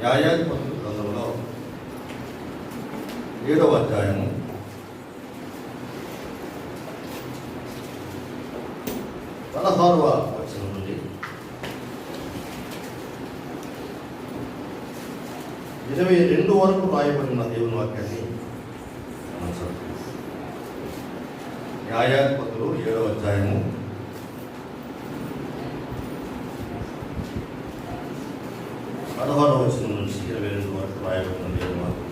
న్యాయాధిపతుల గ్రంథంలో 7వ అధ్యాయము 16వ వచనం నుండి 22 వరకు రాయబడిన దేవుని వాక్యాన్ని మనం చదువుతాం. న్యాయాధిపతులు 7వ అధ్యాయము 16వ వచనం నుంచి 22 వరకు రాయబడిన దేవుని వాక్యం.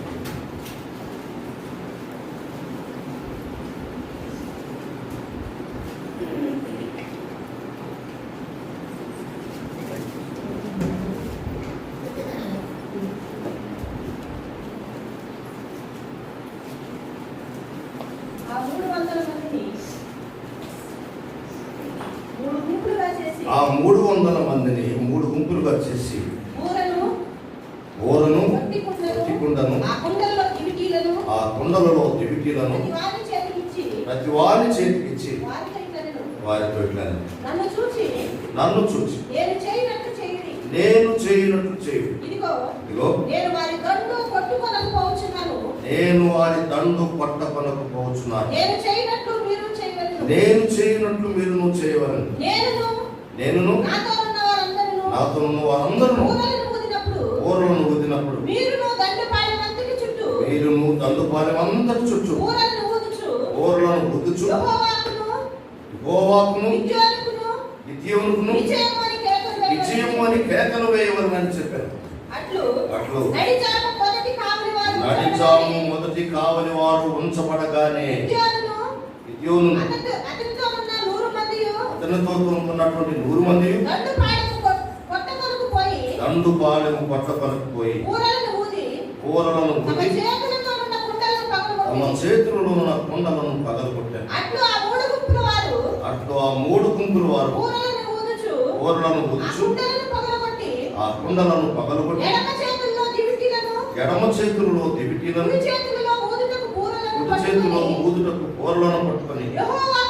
ఆ 300 మందిని 3 గుంపులుగా చేసి ఊరను కుండను ఆ కుండలలో దివిటీలను ప్రతి వారి చేతికిచ్చి వారితో ఇట్లా నన్ను చూచి నేను చేయనట్లు చేయుడి. ఇదిగో నేను వారి దండు పట్టుకొనకపోవచ్చున్నాను. నేను చేయనట్లు మీరు చేయవలను. నేను నాతో ఉన్న వారందరూ ఊరలను ఊదినప్పుడు మీరును దండుపాలెం అంతటి చుట్టూ ఊరలను ఊదుచు యెహోవాకును గిద్యోనుకును విజయం అని కేకలు వేయవలనని చెప్పారు. అట్లు నడిజాము మొదటి కావలి వారు ఉంచబడగానే గిద్యోను అతనితో ఉన్నటువంటి 100 మంది దండుపాలెము కొట్టకొనకు పోయి ఊరలను ఊది తమ చేతులలో ఉన్న కుండలను పగలగొట్టారు. అట్లు ఆ 3 గుంపుల వారు ఊరలను ఊదుచు ఆ కుండలను పగలగొట్టి ఎడమ చేతులలో దివిటీలను కుడి చేతిలో ఊదుటకు పూరలను పట్టుకొని యెహోవా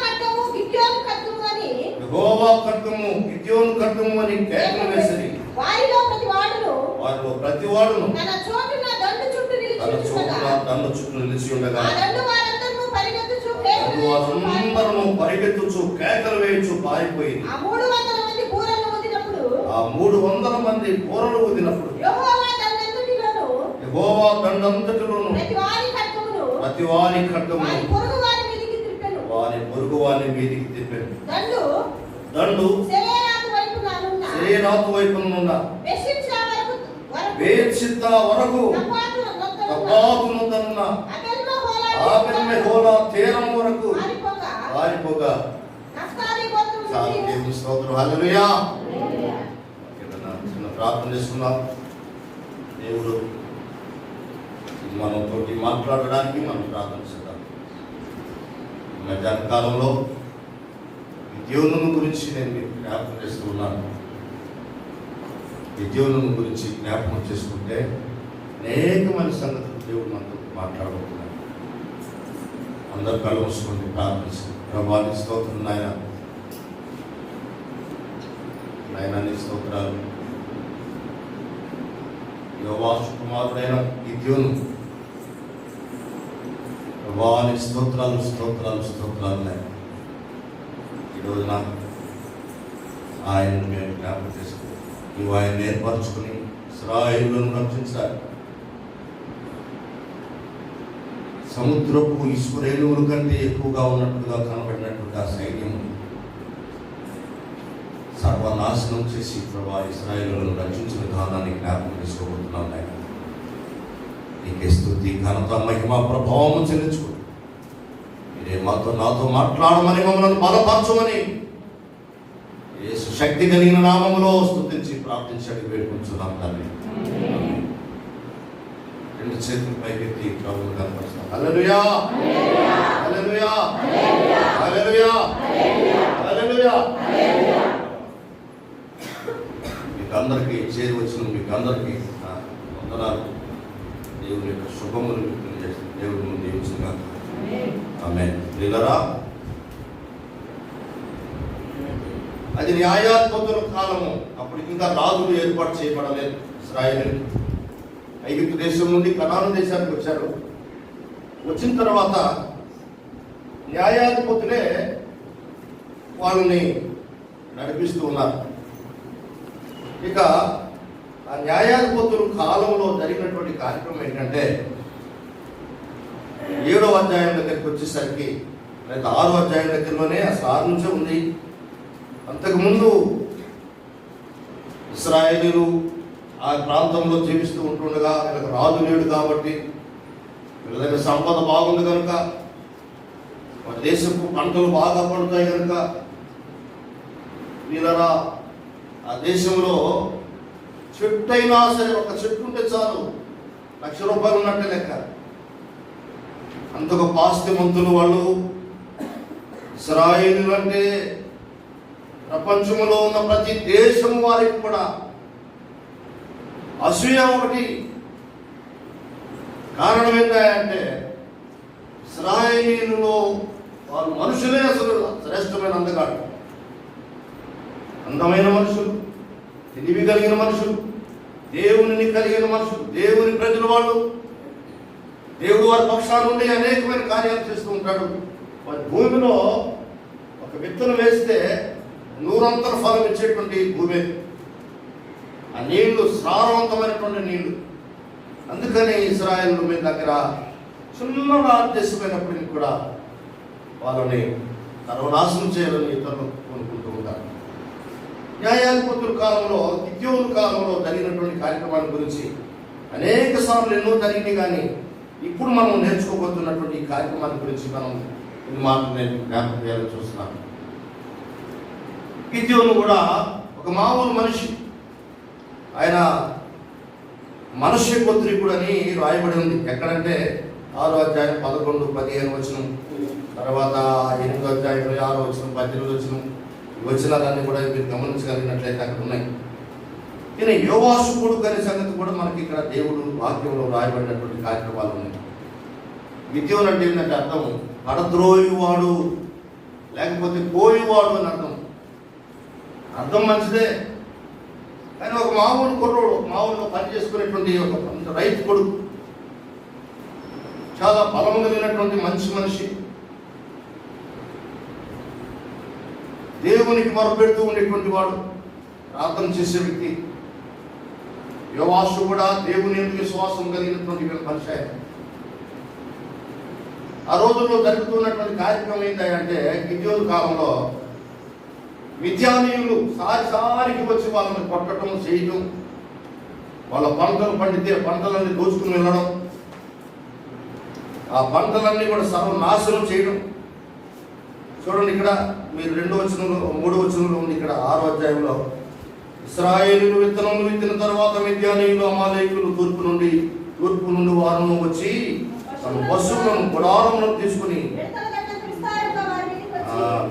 ఖడ్గము గిద్యోను ఖడ్గము అని కేకలు వేసిరి. వారిలో ప్రతి వాడును తన చోటున దండు చుట్టూ నిలిచి ఉండగా వారందరూ పరిగెత్తుచు కేకలు వేయచ్చు పారిపోయింది. ఆ 300 మంది బూరలు ఊదినప్పుడు యెహోవా దండంతటిలోను ప్రతి వారి ఖడ్గము వారి పొరుగు వారి మీదికి తిప్పాడు. దండు శరీరాతు వైపునున్న వేర్చిత్త వరకు తపాతునున్న ఆబెల్మెహోలా తీరం వరకు పారిపోగా దేవుని స్తోత్రం. హల్లెలూయా. చిన్న ప్రార్థన చేస్తున్నాం. దేవుడు మనతోటి మాట్లాడడానికి మనం ప్రార్థన చేద్దాం. మధ్యాహ్న కాలంలో విద్యోను గురించి నేను మీకు జ్ఞాపకం చేస్తూ ఉన్నాను. విద్యోను గురించి జ్ఞాపకం చేసుకుంటే అనేకమైన సంగతులు దేవుడు మనతో మాట్లాడబోతున్నాడు. అందరు కళ్ళు మూసుకుంటే ప్రార్థించి ప్రభాని స్తోత్రం నాయన నీ స్తోత్రాలు. యోవాషు కుమారుడైన విద్యోను ప్రభాని స్తోత్రాలు నాయన. ఈరోజు నాకు ఆయనను మేము జ్ఞాపకం చేసుకుని నువ్వు ఆయన ఏర్పరచుకుని ఇశ్రాయేలును రక్షించాలి. సముద్రపు ఇసురేణువుల కంటే ఎక్కువగా ఉన్నట్టుగా కనబడినటువంటి ఆ సైన్యం సర్వనాశనం చేసి ప్రభా ఇశ్రాయేలును రక్షించిన విధానాన్ని జ్ఞాపకం చేసుకోబోతున్నాం. ఆయన నీకే స్తుతి ఘనత మహిమ ప్రభావము చెల్లించుకో. మీరే నాతో మాట్లాడమని మమ్మల్ని బలపరచమని యేసు శక్తి కలిగిన నామములో స్తుతించి ప్రార్థించడానికి వేడుకుంటున్నాం తండ్రి. 2 చేతులు పైకెత్తి ప్రభువును కనపరుస్తాం. హల్లెలూయా హల్లెలూయా హల్లెలూయా హల్లెలూయా. మీకు అందరికీ చేరి వచ్చిన మీకు అందరికీ వందనాలు. దేవుని యొక్క శుభములు తెలియజేస్తుంది. దేవుడి ముందు దీవించుగా. ఆమేన్. ప్రియులారా, అది న్యాయాధిపతుల కాలము. అప్పుడు ఇంకా రాజులు ఏర్పాటు చేయబడలేదు ఇశ్రాయేలు. ఐగుప్తు దేశం నుండి కనాను దేశానికి వచ్చారు. వచ్చిన తర్వాత న్యాయాధిపతులే వాళ్ళని నడిపిస్తూ ఉన్నారు. ఇక ఆ న్యాయాధిపతుల కాలంలో జరిగినటువంటి కార్యక్రమం ఏంటంటే 7వ అధ్యాయం దగ్గరికి వచ్చేసరికి, లేదా 6వ అధ్యాయం దగ్గరలోనే అసలు 6 నుంచే ఉంది. అంతకుముందు ఇశ్రాయేలీయులు ఆ ప్రాంతంలో జీవిస్తూ ఉంటుండగా వీళ్ళకి రాజు లేడు కాబట్టి, వీళ్ళ దగ్గర సంపద బాగుంది కనుక, మన దేశపు పంటలు బాగా పడుతాయి కనుక వీళ్ళరా ఆ దేశంలో చెట్టు అయినా సరే, ఒక చెట్టు ఉంటే చాలు ₹1,00,000 ఉన్నట్టే లెక్క. అంత గొప్ప ఆస్తిమంతులు వాళ్ళు. ఇశ్రాయేలీయులు అంటే ప్రపంచంలో ఉన్న ప్రతి దేశం వారికి కూడా అసూయ ఒకటి. కారణం ఏంటంటే ఇశ్రాయేలీయులలో వారు మనుషులే అసలు శ్రేష్టమైన అందగాడు, అందమైన మనుషులు, తెలివి కలిగిన మనుషులు, దేవుని కలిగిన మనుషులు, దేవుని ప్రజలు వాళ్ళు. దేవుడు వారి పక్షాల నుండి అనేకమైన కార్యాలు చేస్తూ ఉంటాడు. వారి భూమిలో ఒక విత్తనం వేస్తే 100 ఫలం ఇచ్చేటువంటి భూమి. ఆ నీళ్లు సారవంతమైనటువంటి నీళ్లు. అందుకని ఇశ్రాయేలు మీ దగ్గర చిన్న దేశమైనప్పటికీ కూడా వాళ్ళని సర్వనాశనం చేయాలని ఇతరులు కోరుకుంటూ ఉంటారు. న్యాయాధిపతుల కాలంలో, గిద్యోను కాలంలో జరిగినటువంటి కార్యక్రమాల గురించి అనేక సార్లు ఎన్నో జరిగింది. కానీ ఇప్పుడు మనం నేర్చుకోబోతున్నటువంటి ఈ కార్యక్రమాల గురించి మనం ఇది మాత్రం నేను జ్ఞాపకం చేయాలని చూస్తున్నాను. గిద్యోను కూడా ఒక మామూలు మనిషి. ఆయన మనుష్య గోత్రీకుడని రాయబడి ఉంది. ఎక్కడంటే 6వ అధ్యాయం 11, 15 వచనం, తర్వాత 8వ అధ్యాయం 6వ వచనం, 18వ వచనం. వచనాలన్నీ కూడా మీరు గమనించగలిగినట్లయితే అక్కడ ఉన్నాయి. ఈయన యోవాషు కొడుకు అనే సంగతి కూడా మనకి ఇక్కడ దేవుడు వాక్యంలో రాయబడినటువంటి కార్యక్రమాలు ఉన్నాయి. గిద్యోను అంటే ఏంటంటే అర్థం పడద్రోయువాడు, లేకపోతే పోయేవాడు అని అర్థం. అర్థం మంచిదే, కానీ ఒక మామూలు కుర్రోడు, మామూలుగా పనిచేసుకునేటువంటి ఒక రైతు కొడుకు, చాలా బలం కలిగినటువంటి మంచి మనిషి, దేవునికి మొరపెడుతూ ఉండేటువంటి వాడు, ప్రార్థన చేసే వ్యక్తి. యోవాషు కూడా దేవుని ఎందుకు విశ్వాసం కలిగినటువంటి మనిషి ఆయన. ఆ రోజుల్లో జరుగుతున్నటువంటి కార్యక్రమం ఏంటంటే గిద్యోను కాలంలో మిద్యానీయులు సారికి వచ్చి వాళ్ళని కొట్టడం, చేయడం, వాళ్ళ పంటలు పండితే పంటలన్నీ దోచుకుని వెళ్ళడం, ఆ పంటలన్నీ కూడా సర్వనాశనం చేయడం. చూడండి, ఇక్కడ మీరు 2వ వచనంలో 3వ వచనంలో ఉంది. ఇక్కడ 6వ అధ్యాయంలో ఇశ్రాయేలీయులు విత్తనములు విత్తిన తర్వాత మిద్యానీయులు, అమాలేకులు తూర్పు నుండి వారును వచ్చి తమ పశువులను గుడారములను తీసుకుని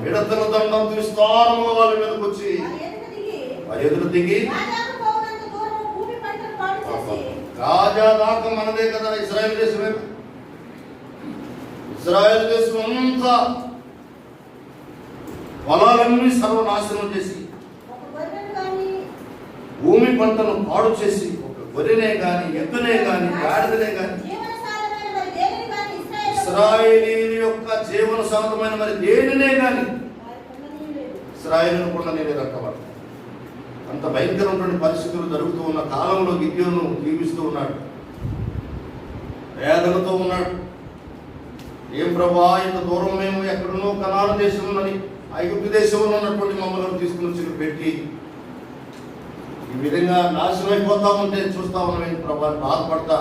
విడతల దండం విస్తారముగా వాళ్ళ మీదకి వచ్చి వారి ఎదురు దిగి, గాజా దాకా మనదే కదా ఇశ్రాయేల్ దేశమే, ఇశ్రాయేల్ దేశం అంతా పొలాలన్నీ సర్వనాశనం చేసి, భూమి పంటను పాడు చేసి, ఒక గొర్రెనే గాని, ఎద్దునే గాని, గాడిదనే గాని, ఇశ్రాయేలీయుల యొక్క జీవన సాధమైన మరి దేనినే గాని ఇశ్రాయేలును కొండనేదంట. వాళ్ళు అంత భయంకరమైనటువంటి పరిస్థితులు జరుగుతూ ఉన్న కాలంలో గిద్యోను జీవిస్తూ ఉన్నాడు, వేదనతో ఉన్నాడు. ఏం ప్రభా, ఇంత దూరం మేము ఎక్కడున్నో కనాను దేశంలోని ఐగుప్తు దేశంలో ఉన్నటువంటి మమ్మల్ని తీసుకుని వచ్చి పెట్టి ఈ విధంగా నాశనం అయిపోతా ఉంటే చూస్తా ఉన్నాం ప్రభా, బాధపడతా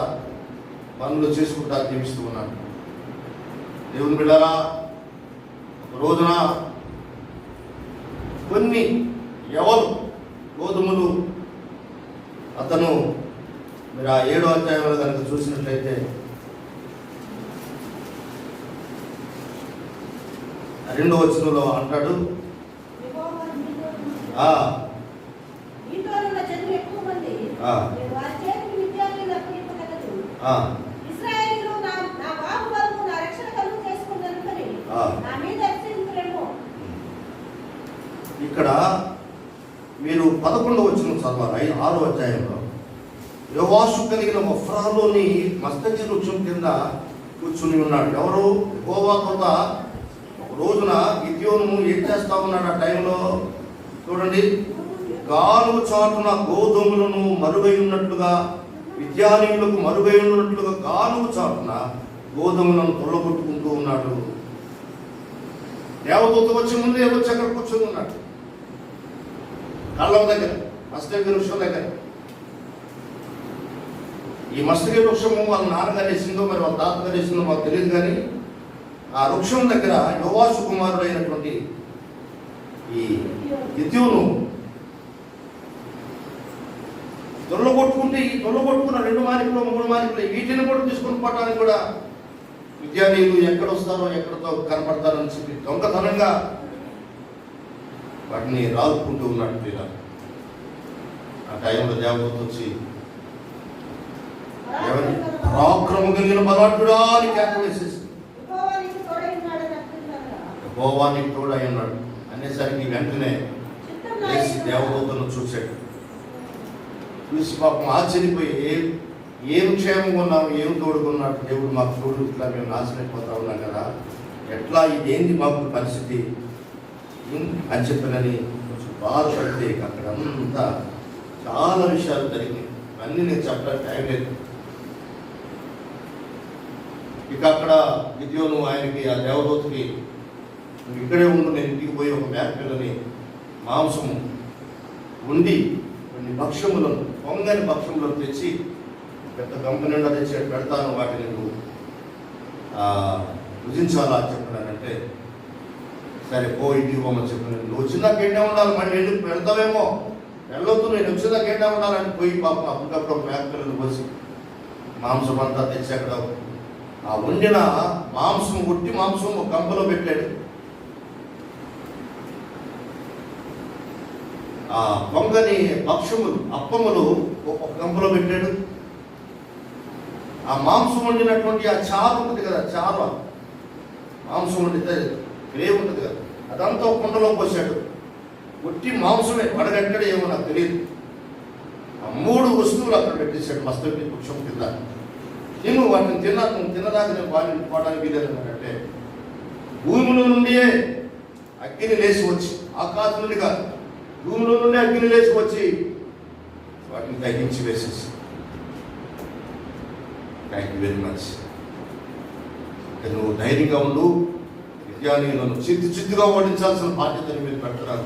పనులు చేసుకుంటా జీవిస్తూ ఉన్నాడు. దేవుని బిడ్డలారా, ఒక రోజున కొన్ని ఎవరు గోధుమలు అతను మీరు ఆ 7వ అధ్యాయంలో కనుక చూసినట్లయితే 2వ వచనంలో అంటాడు, ఇక్కడ మీరు 11వ వచనం చదవాలి. 6వ అధ్యాయంలో యోవాషు కలిగిన ఒఫ్రాలోని మస్తకి వృక్షం కింద కూర్చుని ఉన్నాడు. ఎవరు? యెహోవా దూత. ఒక రోజున గిద్యోను ఏం చేస్తా ఉన్నాడు ఆ టైంలో చూడండి. గాను చాటున గోధుమలను మరుగై ఉన్నట్లుగా, విద్యానీయులకు మరుగై ఉన్నట్లుగా గాను చాటున గోధుమలను తొల్లగొట్టుకుంటూ ఉన్నాడు. దేవదూత వచ్చి ముందే వచ్చి అక్కడ కూర్చొని ఉన్నాడు కళ్ళం దగ్గర, మస్తకి వృక్షం దగ్గర. ఈ మస్తకి వృక్షము వాళ్ళ నాన్నగారు వేసిందో మరి వాళ్ళ తాతగారు వేసిందో మాకు తెలియదు, కానీ ఆ వృక్షం దగ్గర యోవాషు కుమారుడు అయినటువంటి ఈ గిద్యోను తొల్లగొట్టుకుంటే, ఈ తొల్లగొట్టుకున్న 2 మానికలు 3 మానికలు వీటిని కూడా తీసుకుని పోవడానికి కూడా విద్యానీయులు ఎక్కడొస్తారో ఎక్కడితో కనపడతారని చెప్పి దొంగతనంగా వాటిని రాదుకుంటూ ఉన్నాడు పిల్లలు. ఆ టైంలో దేవదూత వచ్చి ఎవరి పరాక్రమం కలిగిన బలాఢ్యుడా అని కేక వేసేసి యెహోవా నీకు తోడై ఉన్నాడు అనేసరికి వెంటనే లేచి దేవదూతను చూశాడు. చూసి పాపం ఆశ్చర్యపోయి ఏం క్షేమంగా ఉన్నాము, ఏం తోడుకున్నాడు దేవుడు మాకు తోడు, ఇట్లా మేము నాశనైపోతా ఉన్నాం కదా, ఎట్లా ఇదేంటి మాకు పరిస్థితి అని చెప్పినని కొంచెం బాధపడితే అక్కడ అంతా చాలా విషయాలు జరిగినాయి. అన్నీ నేను చెప్పడానికి టైం లేదు. ఇక అక్కడ గిద్యోను ఆయనకి ఆ దేవదూతకి నువ్వు ఇక్కడే ఉండు, నేను ఇంటికి పోయి ఒక మేకపిల్లని మాంసము ఉండి కొన్ని భక్ష్యములను పొంగని భక్ష్యములను తెచ్చి పెద్ద గంప నిండా తెచ్చి పెడతాను, వాటిని నువ్వు భుజించాలా అని చెప్పానంటే సరే పో ఇంటికి పోమని చెప్పినాను. నువ్వు వచ్చిందాక ఏంటే ఉండాలి, మళ్ళీ ఎందుకు వెళ్తావేమో, వెళ్ళొద్దు, నేను వచ్చేదాకా ఏంటే ఉండాలని పోయి పాపం అప్పటికప్పుడు ఒక మేకపిల్లని పోసి మాంసం అంతా తెచ్చి అక్కడ ఆ వండిన మాంసం ఉట్టి మాంసం ఒక గంపలో పెట్టాడు. ఆ పొంగని భక్ష్యములు అప్పములు ఒక గంపలో పెట్టాడు. ఆ మాంసం వండినటువంటి ఆ చారు ఉంటుంది కదా, చారు మాంసం వండితే గ్రేవ్ ఉంటుంది కదా, అదంతా ఒక కుండలో పోసాడు. ఉట్టి మాంసమే, పడగంటాడు ఏమో నాకు తెలియదు. ఆ 3 వస్తువులు అక్కడ పెట్టేశాడు మస్తకి వృక్షం కింద. నేను వాటిని తిన్నదాకా నేను పోవడానికి వీలేదంటే భూమిలో నుండియే అగ్ని లేచి వచ్చి, ఆకాశం నుండి కాదు, భూమిలో నుండి అగ్ని లేచి వచ్చి వాటిని తగ్గించి వేసేసి థ్యాంక్ యూ వెరీ మచ్. నువ్వు ధైర్యంగా ఉండు, విద్యానీయులను చిత్తుగా ఓడించాల్సిన బాధ్యతని మీరు పెడుతున్నారు,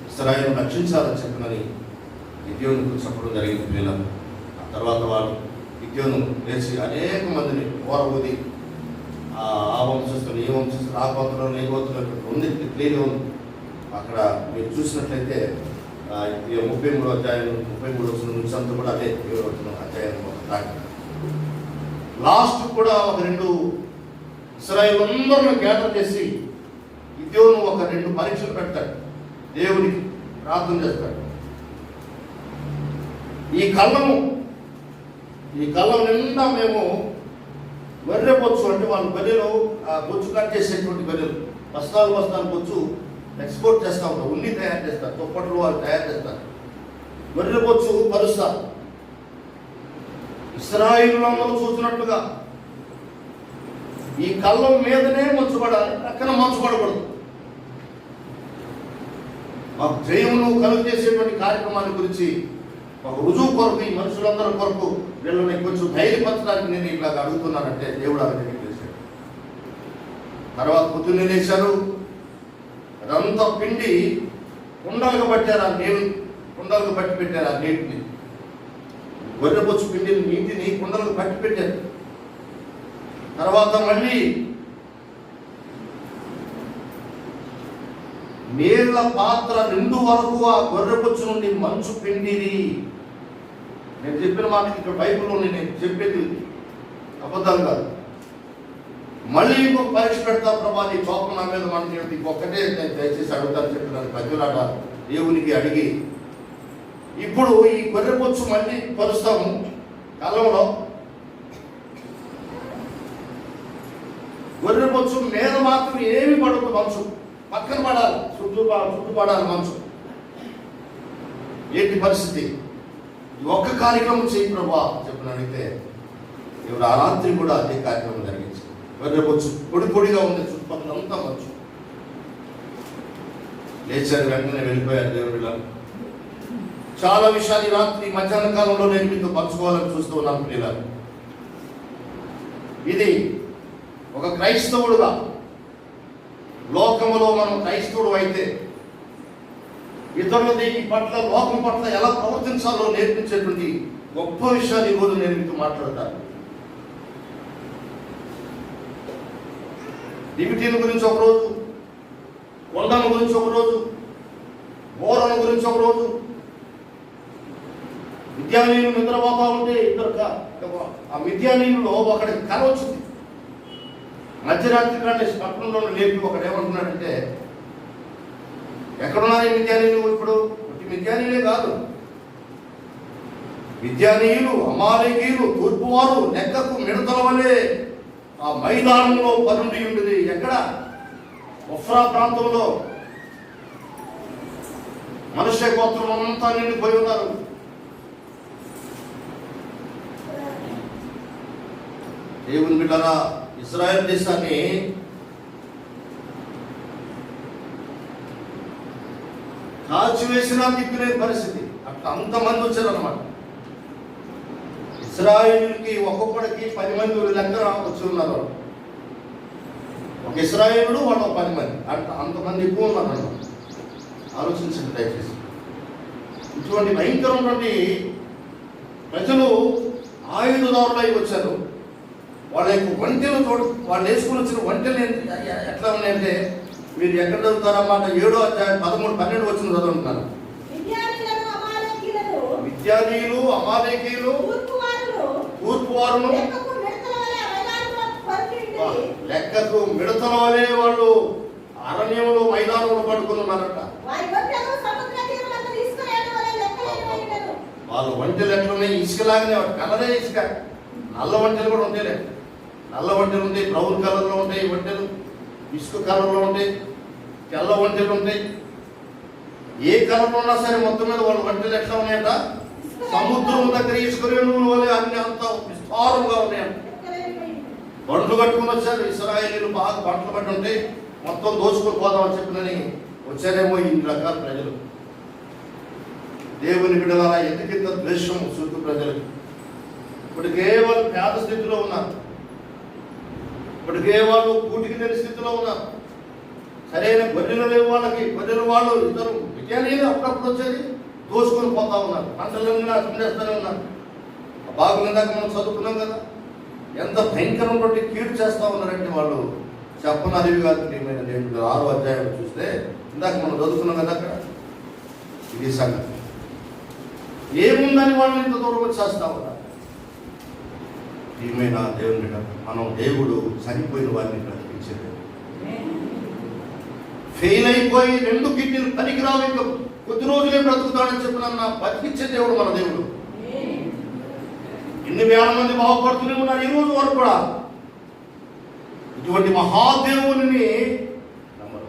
ఇశ్రాయేలును రక్షించాలని చెప్పినని గిద్యోనుకు చెప్పడం జరిగింది పిల్లలు. ఆ తర్వాత వాళ్ళు గిద్యోను లేచి అనేక మందిని ఓరబోది ఆ వంశస్థులు ఈ వంశస్థులు ఆ గోత్రంలో ఈ గోత్రంలో ఉంది, క్లియర్గా ఉంది. అక్కడ మీరు చూసినట్లయితే 33వ అధ్యాయం 33 నుంచి అంతా కూడా అదే 7వ అధ్యాయం దాకా లాస్ట్ కూడా ఒక 2 ఇశ్రాయేలులందరినీ గ్యాదర్ చేసి గిద్యోను ఒక 2 పరీక్షలు పెడతాడు, దేవునికి ప్రార్థన చేస్తాడు. ఈ కళ్ళం నిండా మేము గొర్రె బొచ్చు, అంటే వాళ్ళు గొర్రెలు బొచ్చు కట్ చేసేటువంటి గొర్రెలు బస్తాలు బొచ్చు ఎక్స్పోర్ట్ చేస్తూ ఉంటారు, ఉన్ని తయారు చేస్తారు, దుప్పట్లు వాళ్ళు తయారు చేస్తారు, గొర్రె బొచ్చు పరుస్తారు. ఇశ్రాయేలులందరూ చూసినట్లుగా ఈ కళ్ళం మీదనే మంచుపడాలి, పక్కన మంచుపడకూడదు. మాకు జయమును కలుగు చేసేటువంటి కార్యక్రమాల గురించి ఒక రుజువు కొరకు, ఈ మనుషులందరి కొరకు వీళ్ళని కొంచెం ధైర్యపరచడానికి నేను ఇలాగ అడుగుతున్నానంటే దేవుడు అలాగే చేశాడు. తర్వాత పొద్దున్నే లేచారు, అదంతా పిండి కుండలుగా పట్టారు, ఆ నీళ్ళు కుండలకు పట్టి పెట్టారు, ఆ నీటిని గొర్రెబొచ్చు పిండిని నీటిని కుండలకు పట్టి పెట్టారు. తర్వాత మళ్ళీ నీళ్ల పాత్ర నిండు వరకు ఆ గొర్రెబొచ్చు నుండి మంచు పిండిది. నేను చెప్పిన మాటకి ఇక్కడ బైబిల్లో నేను చెప్పేది అబద్ధాలు కాదు. మళ్ళీ ఇంకొక పరీక్ష పెడతా ప్రభా, నీ కోపం నా మీద మనకి ఇంకొకటే నేను దయచేసి అడుగుతాను చెప్పినాను ప్రజలాట దేవునికి అడిగి. ఇప్పుడు ఈ గొర్రెబొచ్చు మళ్ళీ పరుస్తాము కాలంలో. గొర్రెబొచ్చు మీద మాత్రం ఏమి పడదు, మంచు పక్కన పడాలి, చుట్టూ పడాలి మంచు. ఏంటి పరిస్థితి? ఈ ఒక్క కార్యక్రమం చేయి ప్రభా చెప్పిన అడిగితే ఇప్పుడు ఆ రాత్రి కూడా అదే కార్యక్రమం జరిగింది. రేపు పొడి పొడిగా ఉంది, చుట్టుపక్కల అంతా మంచు. లేచారు, వెంటనే వెళ్ళిపోయారు దేవుడిలా. చాలా విషయాలు రాత్రి మధ్యాహ్న కాలంలో నేను మీతో పంచుకోవాలని చూస్తూ ఉన్నాను పిల్లలు. ఇది ఒక క్రైస్తవుడుగా, లోకములో మనం క్రైస్తవుడు అయితే ఇతరుల దీని పట్ల, లోకం పట్ల ఎలా ప్రవర్తించాలో నేర్పించేటువంటి గొప్ప విషయాలు ఈరోజు నేను మీతో మాట్లాడతాను. లిమిటీల గురించి ఒకరోజు, కొండను గురించి ఒకరోజు, బోరణ గురించి ఒకరోజు, మిద్యానీయులు నిద్రపోతా ఉంటే ఆ మిద్యానీయుల్లో ఒకడికి కల వచ్చింది. మధ్యరాత్రి కంటే పట్టణంలో లేపి ఒకడు ఏమంటున్నాడంటే, ఎక్కడున్నారు ఈ మిద్యానీయులు? ఇప్పుడు మిద్యానీయులే కాదు, మిద్యానీయులు, అమాలేకీయులు, తూర్పువారు లెక్కకు మిడతల వలె ఆ మైదానంలో పరుండి ఉండేది. ఎక్కడ? ఒఫ్రా ప్రాంతంలో మనుష్య గోత్రం అంతా నిండిపోయి ఉన్నారు. దేవుని బిడ్డలారా, ఇశ్రాయేల్ దేశాన్ని కాల్చివేసినా తిప్పిన పరిస్థితి. అట్లా అంతమంది వచ్చారన్నమాట. ఇశ్రాయేలుకి ఒక్కొక్కడికి 10 మంది లెక్కన వచ్చి ఉన్నారు. ఒక ఇశ్రాయేలుడు వాళ్ళు 10 మంది, అట్లా అంతమంది ఎక్కువ ఉన్నారు అన్నమాట. ఆలోచించండి దయచేసి. ఇటువంటి భయంకరమైనటువంటి ప్రజలు ఆయుధదారులై వచ్చారు. వాళ్ళ యొక్క ఒంటెలు వాళ్ళు వేసుకుని వచ్చిన ఒంటెలు ఎట్లా ఉన్నాయంటే, మీరు ఎక్కడ చదువుతారన్నమాట, 7వ అధ్యాయం 13, 12 వచ్చిన చదువుతున్నారు. మిద్యానీయులు, అమాలేకీయులు, తూర్పువారును లెక్కకు మిడతల వలె వాళ్ళు అరణ్యంలో మైదానంలో పడుకుని ఉన్నారట. వాళ్ళు ఒంటెలు ఎట్లున్నాయి, ఇసుకలాగానే, కలరే ఇసుక. నల్ల ఒంటెలు కూడా ఉంటాయి, నల్ల ఒంటెలు ఉంటాయి, బ్రౌన్ కలర్లో ఉంటాయి ఒంటెలు, ఇసుక కలర్లో ఉంటాయి, తెల్ల ఒంటెలు ఉంటాయి. ఏ కలర్లో ఉన్నా సరే మొత్తం మీద వాళ్ళ ఒంటెలు ఎట్లా ఉన్నాయంట, సముద్రం దగ్గర ఇసుక రేణువుల వల్ల అన్ని అంతా విస్తారంగా ఉన్నాయంట. బండ్లు కట్టుకుని వచ్చారు ఇశ్రాయేలీయులు, బాగా బట్టలు పట్టి ఉంటాయి, మొత్తం దోచుకొని పోదామని చెప్పినని వచ్చారేమో ఇన్ని రకాల ప్రజలు. దేవుని బిడ్డలారా, ఎందుకింత ద్వేషం చుట్టూ ప్రజలకు? ఇప్పటికే వాళ్ళు పేద స్థితిలో ఉన్నారు, ఇప్పటికే వాళ్ళు కూటికి లేని స్థితిలో ఉన్నారు. సరైన గొర్రెలు లేవు వాళ్ళకి. గొర్రెలు వాళ్ళు ఇద్దరు విజయాన్ని అప్పుడప్పుడు వచ్చేది దోచుకొని పోతా ఉన్నారు, పంటలన్నీ అసలు ఉన్నారు. బాగులు ఇందాక మనం చదువుకున్నాం కదా, ఎంత భయంకరమైనటువంటి కీడు చేస్తూ ఉన్నారంటే వాళ్ళు చెప్పనరివి కాదు. ప్రియమైన దేవుడు, 6వ అధ్యాయం చూస్తే ఇందాక మనం చదువుకున్నాం కదా, అక్కడ ఇది సంగతి. ఏముందని వాళ్ళు ఇంత దూరం వచ్చేస్తా ఉన్నారు. ప్రియమైన దేవుని బిడ్డ, మనం దేవుడు చనిపోయిన వారిని బ్రతికించేది. ఫెయిల్ అయిపోయి 2 కిడ్నీలు పనికిరావు, ఇంకా కొద్ది రోజులే బ్రతుకుతాడని చెప్పిన బతికించే దేవుడు మన దేవుడు. ఎన్ని వేల మంది బాగుపడుతూనే ఉన్నారు ఈ రోజు వరకు కూడా. ఇటువంటి మహాదేవుని నమ్మరు.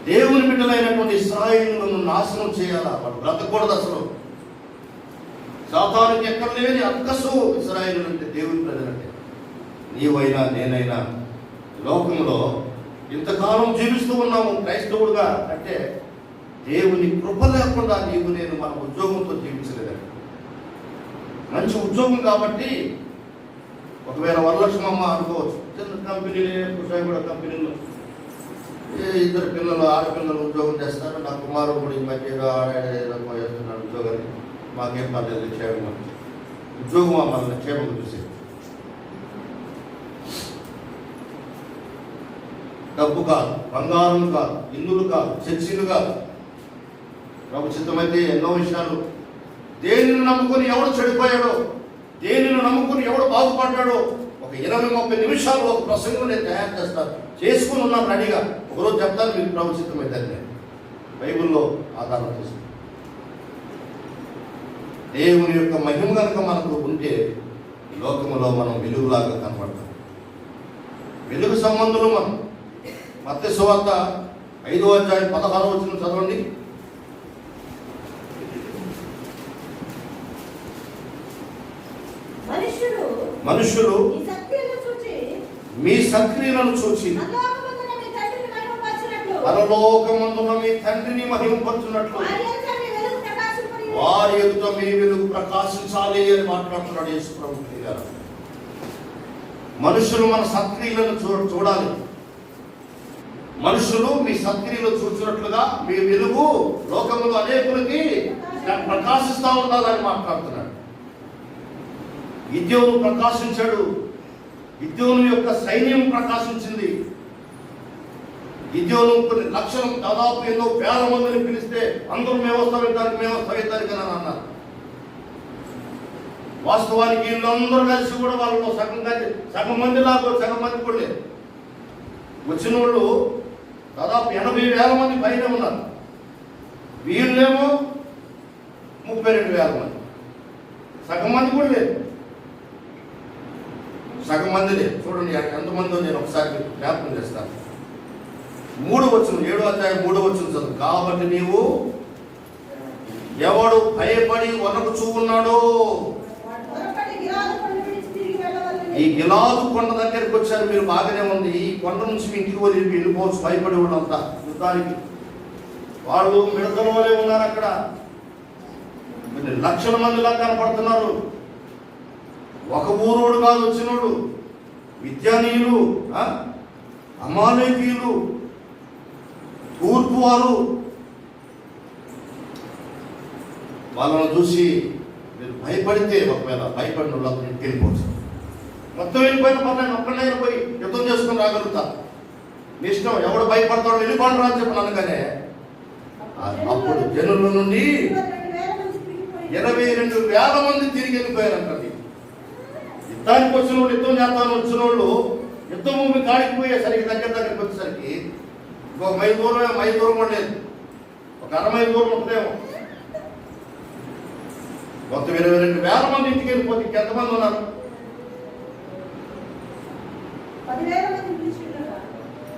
దేవుని బిడ్డలైనటువంటి ఇశ్రాయేలులను నాశనం చేయాలా? వాడు బ్రతకూడదు అసలు. సాతానుకి ఎక్కడ లేని అక్కసు ఇశ్రాయేలు అంటే దేవుని ప్రజలంటే. నీవైనా నేనైనా లోకంలో ఇంతకాలం జీవిస్తూ ఉన్నాము క్రైస్తవుడుగా అంటే దేవుని కృప లేకుండా నీవు నేను మన ఉద్యోగంతో జీవించలేదండి. మంచి ఉద్యోగం కాబట్టి ఒకవేళ వరలక్ష్మమ్మ అనుకోవచ్చు, చిన్న కంపెనీలే, కూడా కంపెనీలో 2 పిల్లలు, ఆడపిల్లలు ఉద్యోగం చేస్తారు. నా కుమారుడు కూడా ఈ మధ్య చేస్తున్నాడు ఉద్యోగాన్ని. మాకేం పర్లేదు, క్షేమంగా ఉద్యోగం మమ్మల్ని క్షేమంగా చూసేది. డబ్బు కాదు, బంగారం కాదు, ఇల్లులు కాదు, చర్చిలు కాదు. ప్రభు చిత్తమైతే ఎన్నో విషయాలు. దేనిని నమ్ముకుని ఎవడు చెడిపోయాడో, దేనిని నమ్ముకుని ఎవడు బాగుపడ్డాడో ఒక 20-30 నిమిషాలు ఒక ప్రసంగం నేను తయారు చేస్తాను, చేసుకుని ఉన్నాను రెడీగా. ఒకరోజు చెప్తాను మీకు ప్రభు చిత్తమైతే. నేను బైబిల్లో ఆధారం తీసుకున్నాను. దేవుని యొక్క మహిమ కనుక మనకు ఉంటే లోకంలో మనం వెలుగులాగా కనపడతాం. వెలుగు సంబంధులు మనం. మత్తయి సువార్త 5వ అధ్యాయం 16వ వచనం చదవండి. మనుషులు మీ సత్క్రియలను చూచి పరలోకమందున మీ తండ్రిని మహిమపరచునట్లు వారి ఎదుట మీ వెలుగు ప్రకాశించాలి అని మాట్లాడుతున్నాడు యేసు ప్రభువు గారు. మనుషులు మన సత్క్రియలను చూడాలి. మనుషులు మీ సత్క్రియలు చూసినట్లుగా మీ వెలుగు లోకములో అనేకులకి ప్రకాశిస్తూ ఉండాలని మాట్లాడుతున్నాడు. గిద్యోను ప్రకాశించాడు. గిద్యోను యొక్క సైన్యం ప్రకాశించింది. గిద్యోను కొన్ని లక్షలు, దాదాపు ఎన్నో వేల మందిని పిలిస్తే అందరూ మేము వస్తాం అని అన్నారు. వాస్తవానికి వీళ్ళందరూ కలిసి కూడా వాళ్ళలో సగం మంది లాగా సగం మంది కూడా లేదు. వచ్చిన వాళ్ళు దాదాపు 80,000 మంది పైన ఉన్నారు. వీళ్ళేమో 32,000 మంది. సగం మంది కూడా లేదు. సగం మంది లేదు. చూడండి ఎంతమందో నేను ఒకసారి జ్ఞాపకం చేస్తాను. 7వ అధ్యాయం 3వ వచనం చదువు. కాబట్టి నీవు ఎవడు భయపడి వనకుచూ ఉన్నాడో, ఈ గిలాదు కొండ దగ్గరికి వచ్చారు మీరు, బాగానే ఉంది. ఈ కొండ నుంచి మీ ఇంటికి వెళ్ళిపోవచ్చు భయపడి వాళ్ళంతా యుద్ధానికి. వాళ్ళు మిడతల వలె ఉన్నారు. అక్కడ కొన్ని లక్షల మందిలా కనపడుతున్నారు. ఒక ఊరోడు కాదు వచ్చినోడు. విద్యానీయులు, అమాలేకీయులు, తూర్పు వారు. వాళ్ళని చూసి మీరు భయపడితే, ఒకవేళ భయపడిన వాళ్ళకి ఇంటికి వెళ్ళిపోవచ్చు. మొత్తం వెళ్ళిపోయిన పర్లేదు, ఒక్కడే పోయి యుద్ధం చేసుకుని రాగలుగుతా. మీ ఇష్టం, ఎవడు భయపడతాడు వెళ్ళిపోండి రా అని చెప్పి అనగానే అప్పుడు జనుల నుండి 22,000 మంది తిరిగి వెళ్ళిపోయారంటండి. యుద్ధానికి వచ్చిన వాళ్ళు, యుద్ధం చేస్తాను వచ్చిన వాళ్ళు యుద్ధ భూమి కాడికిపోయేసరికి దగ్గరికి వచ్చేసరికి ఇంకొక మైలు దూరం కూడా లేదు. ఒక 1/2 మైలు దూరం ఉంటుందేమో. మొత్తం 22,000 మంది ఇంటికి వెళ్ళిపోతే ఇంకెంతమంది ఉన్నారు?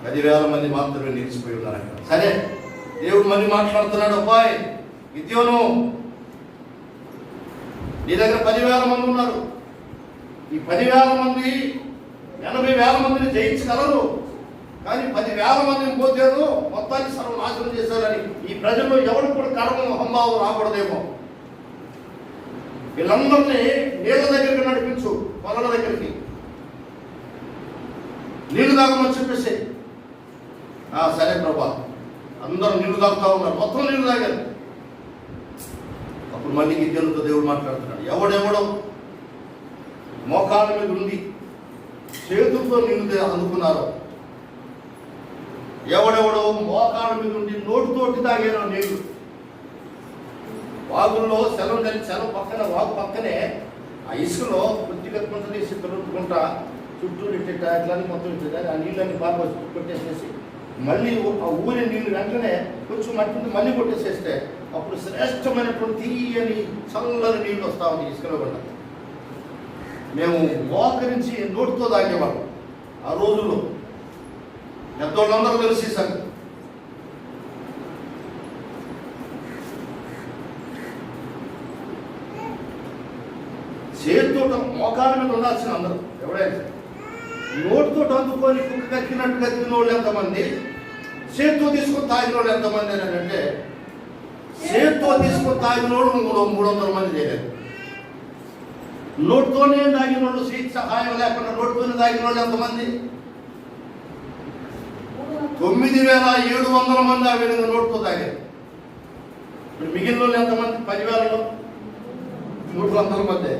10,000 మంది మాత్రమే నిలిచిపోయి ఉన్నారు అక్కడ. సరే, దేవుడు మళ్ళీ మాట్లాడుతున్నాడు. అబ్బాయి గిద్యోను, నీ దగ్గర 10,000 మంది ఉన్నారు. ఈ 10,000 మంది 80,000 మందిని జయించగలరు, కానీ 10,000 మందిని పోతారు, మొత్తాన్ని సర్వనాశనం చేశారని ఈ ప్రజల్లో ఎవరు కూడా కర్మం హంభావం రాకూడదేమో. వీళ్ళందరినీ నీళ్ళ దగ్గరికి నడిపించు, పొలాల దగ్గరికి నీళ్లు తాగమని చెప్పేసి. సరే ప్రభా, అందరూ నీళ్లు తాగుతా ఉన్నారు, మొత్తం నీళ్లు తాగారు. అప్పుడు మళ్ళీ గిద్యోనుతో దేవుడు మాట్లాడుతున్నాడు. ఎవడెవడో మోకాళ్ళ మీద ఉండి చేతులతో నీళ్లు అందుకున్నారు, ఎవడెవడో మోకాళ్ళ మీద ఉండి నోటితోటి తాగారో నీళ్లు. వాగుల్లో సెలవు పక్కన, వాగు పక్కనే ఆ ఇసుకలో కొద్దిగా కొంత తీసి తొలుపుకుంటా చుట్టూ ఇట్లా ఇట్లా మొత్తం ఇట్లా ఆ నీళ్ళని బాగా కొట్టేసేసి మళ్ళీ ఆ ఊరి నీళ్ళు వెంటనే కొంచెం మట్టి మళ్ళీ కొట్టేసేస్తే అప్పుడు శ్రేష్టమైనటువంటి తీయని చల్లని నీళ్ళు వస్తా ఉంది ఇసుకలో కూడా. మేము మోకరించి నోటితో తాగేవాళ్ళం ఆ రోజుల్లో. పెద్దోళ్ళందరూ కలిసి సంగతి. చేతితో మోకాల మీద ఉండాల్సిన అందరూ ఎవడైనా నోటితో అందుకొని కుక్క కక్కినట్టు కక్కిన వాళ్ళు ఎంతమంది, చేతితో తీసుకొని తాగిన వాళ్ళు ఎంతమంది అని అంటే, చేతితో తీసుకొని తాగిన వాళ్ళు 300 మంది చేయలేదు. నోటితోనే తాగిన వాళ్ళు, సీట్ సహాయం లేకుండా నోటితోనే తాగిన వాళ్ళు ఎంతమంది? 9,700 మంది ఆ విధంగా నోటితో తాగారు. మిగిలిన వాళ్ళు ఎంతమంది? 10,000లో 300 మంది.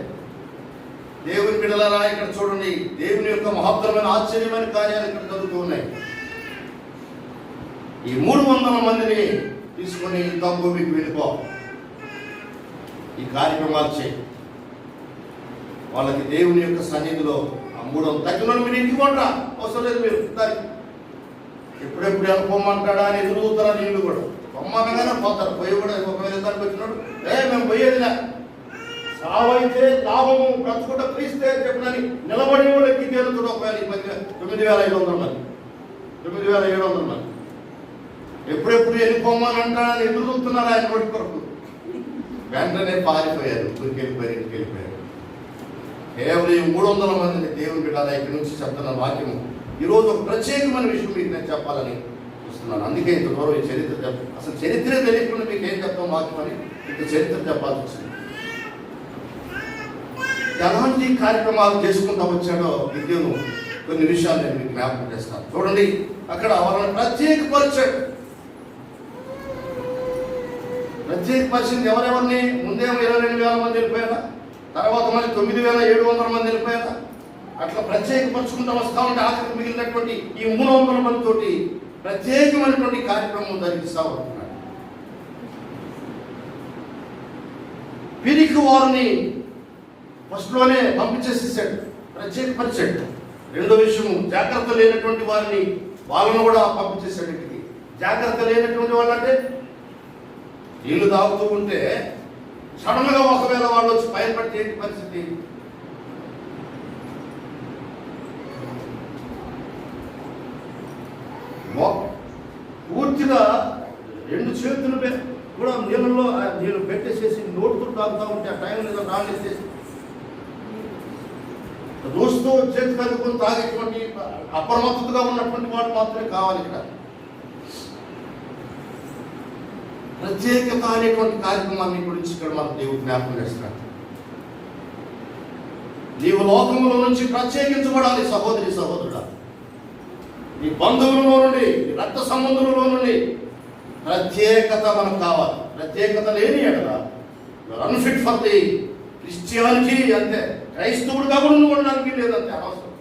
దేవుని బిడ్డలారా, ఇక్కడ చూడండి, దేవుని యొక్క మహత్తరమైన ఆశ్చర్యమైన కార్యాలు ఇక్కడ జరుగుతూ ఉన్నాయి. ఈ 300 మందిని తీసుకొని యుద్ధం భూమికి వెళ్ళిపో, ఈ కార్యక్రమాలు చేయి. వాళ్ళకి దేవుని యొక్క సన్నిధిలో ఆ 300 తగ్గిన మీరు ఇంటికి కొంటా అవసరం లేదు. మీరు ఎప్పుడెప్పుడు వెళ్ళిపోమంటాడా అని ఎదురుగుతారా? నీళ్ళు కూడా బొమ్మగానే పోతారు. పోయి కూడా ఒకవేళ ఇద్దరికి వచ్చినాడు, మేము పోయేదిలే, సావైతే లాభము, బ్రతుకుంటే క్రీస్తే చెప్పినని నిలబడి వాళ్ళకి తేలుతుంది. ఒకవేళ 9,500 మంది, 9,700 మంది ఎప్పుడెప్పుడు వెళ్ళిపోమని అంటాడని ఎదురు చూస్తున్నారు ఆయన నోటి కొరకు. వెంటనే పారిపోయారు, ఊరికి వెళ్ళిపోయారు, ఇంటికి వెళ్ళిపోయారు. కేవలం ఈ 300 మందిని దేవుని బిడ్డల ఇక్కడి నుంచి చెప్తున్న వాక్యము ఈరోజు ఒక ప్రత్యేకమైన విషయం మీకు నేను చెప్పాలని చూస్తున్నాను. అందుకే ఇంత దూరం ఈ చరిత్ర అసలు చరిత్ర తెలియకుండా మీకు ఏం చెప్తాం వాక్యం అని ఇంత చరిత్ర చెప్పాల్సి వచ్చింది. ఎలాంటి కార్యక్రమాలు చేసుకుంటూ వచ్చాడో విద్యను కొన్ని విషయాలు నేను మీకు జ్ఞాపకం చేస్తాను. చూడండి, అక్కడ వాళ్ళని ప్రత్యేకపరిచాడు. ప్రత్యేకపరిచింది ఎవరెవరిని? ముందేమో 22,000 మంది వెళ్ళిపోయారా, తర్వాత మళ్ళీ 9,700 మంది వెళ్ళిపోయారా. అట్లా ప్రత్యేకపరుచుకుంటూ వస్తూ ఉంటే ఆఖరికి మిగిలినటువంటి ఈ 300 మందితోటి ప్రత్యేకమైనటువంటి కార్యక్రమం జరిగిస్తూ ఉంటున్నాడు. పిరికి వారిని ఫస్ట్లోనే పంపించేసేసాడు, ప్రత్యేకపరిచాడు. రెండో విషయము, జాగ్రత్త లేనటువంటి వారిని వాళ్ళను కూడా పంపించేశాడు ఇంటికి. జాగ్రత్త లేనటువంటి వాళ్ళు అంటే నీళ్లు తాగుతూ ఉంటే సడన్గా ఒకవేళ వాళ్ళు వచ్చి బయలుపడితే ఏంటి పరిస్థితి? పూర్తిగా 2 చేతులు కూడా నీళ్ళలో నీళ్ళు పెట్టేసేసి నోటుతో తాగుతూ ఉంటే ఆ టైం మీద రాలేసేసి దోస్తూ చేతి కలుపుకొని తాగేటువంటి అప్రమత్తతగా ఉన్నటువంటి వాడు మాత్రమే కావాలి. ఇక్కడ ప్రత్యేకత అనేటువంటి కార్యక్రమాన్ని గురించి ఇక్కడ మన దేవుడు జ్ఞాపకం చేస్తున్నాడు. నీవు లోకములో నుంచి ప్రత్యేకించబడాలి సహోదరి సహోదరుడా. నీ బంధువులలో నుండి, నీ రక్త సంబంధులలో నుండి ప్రత్యేకత మనకు కావాలి. ప్రత్యేకత లేని ఎడల అన్ఫిట్ ఫర్ ది క్రిస్టియానిటీ, అంతే. క్రైస్తవుడుగా కూడా ఉండడానికి లేదంతే, అనవసరం.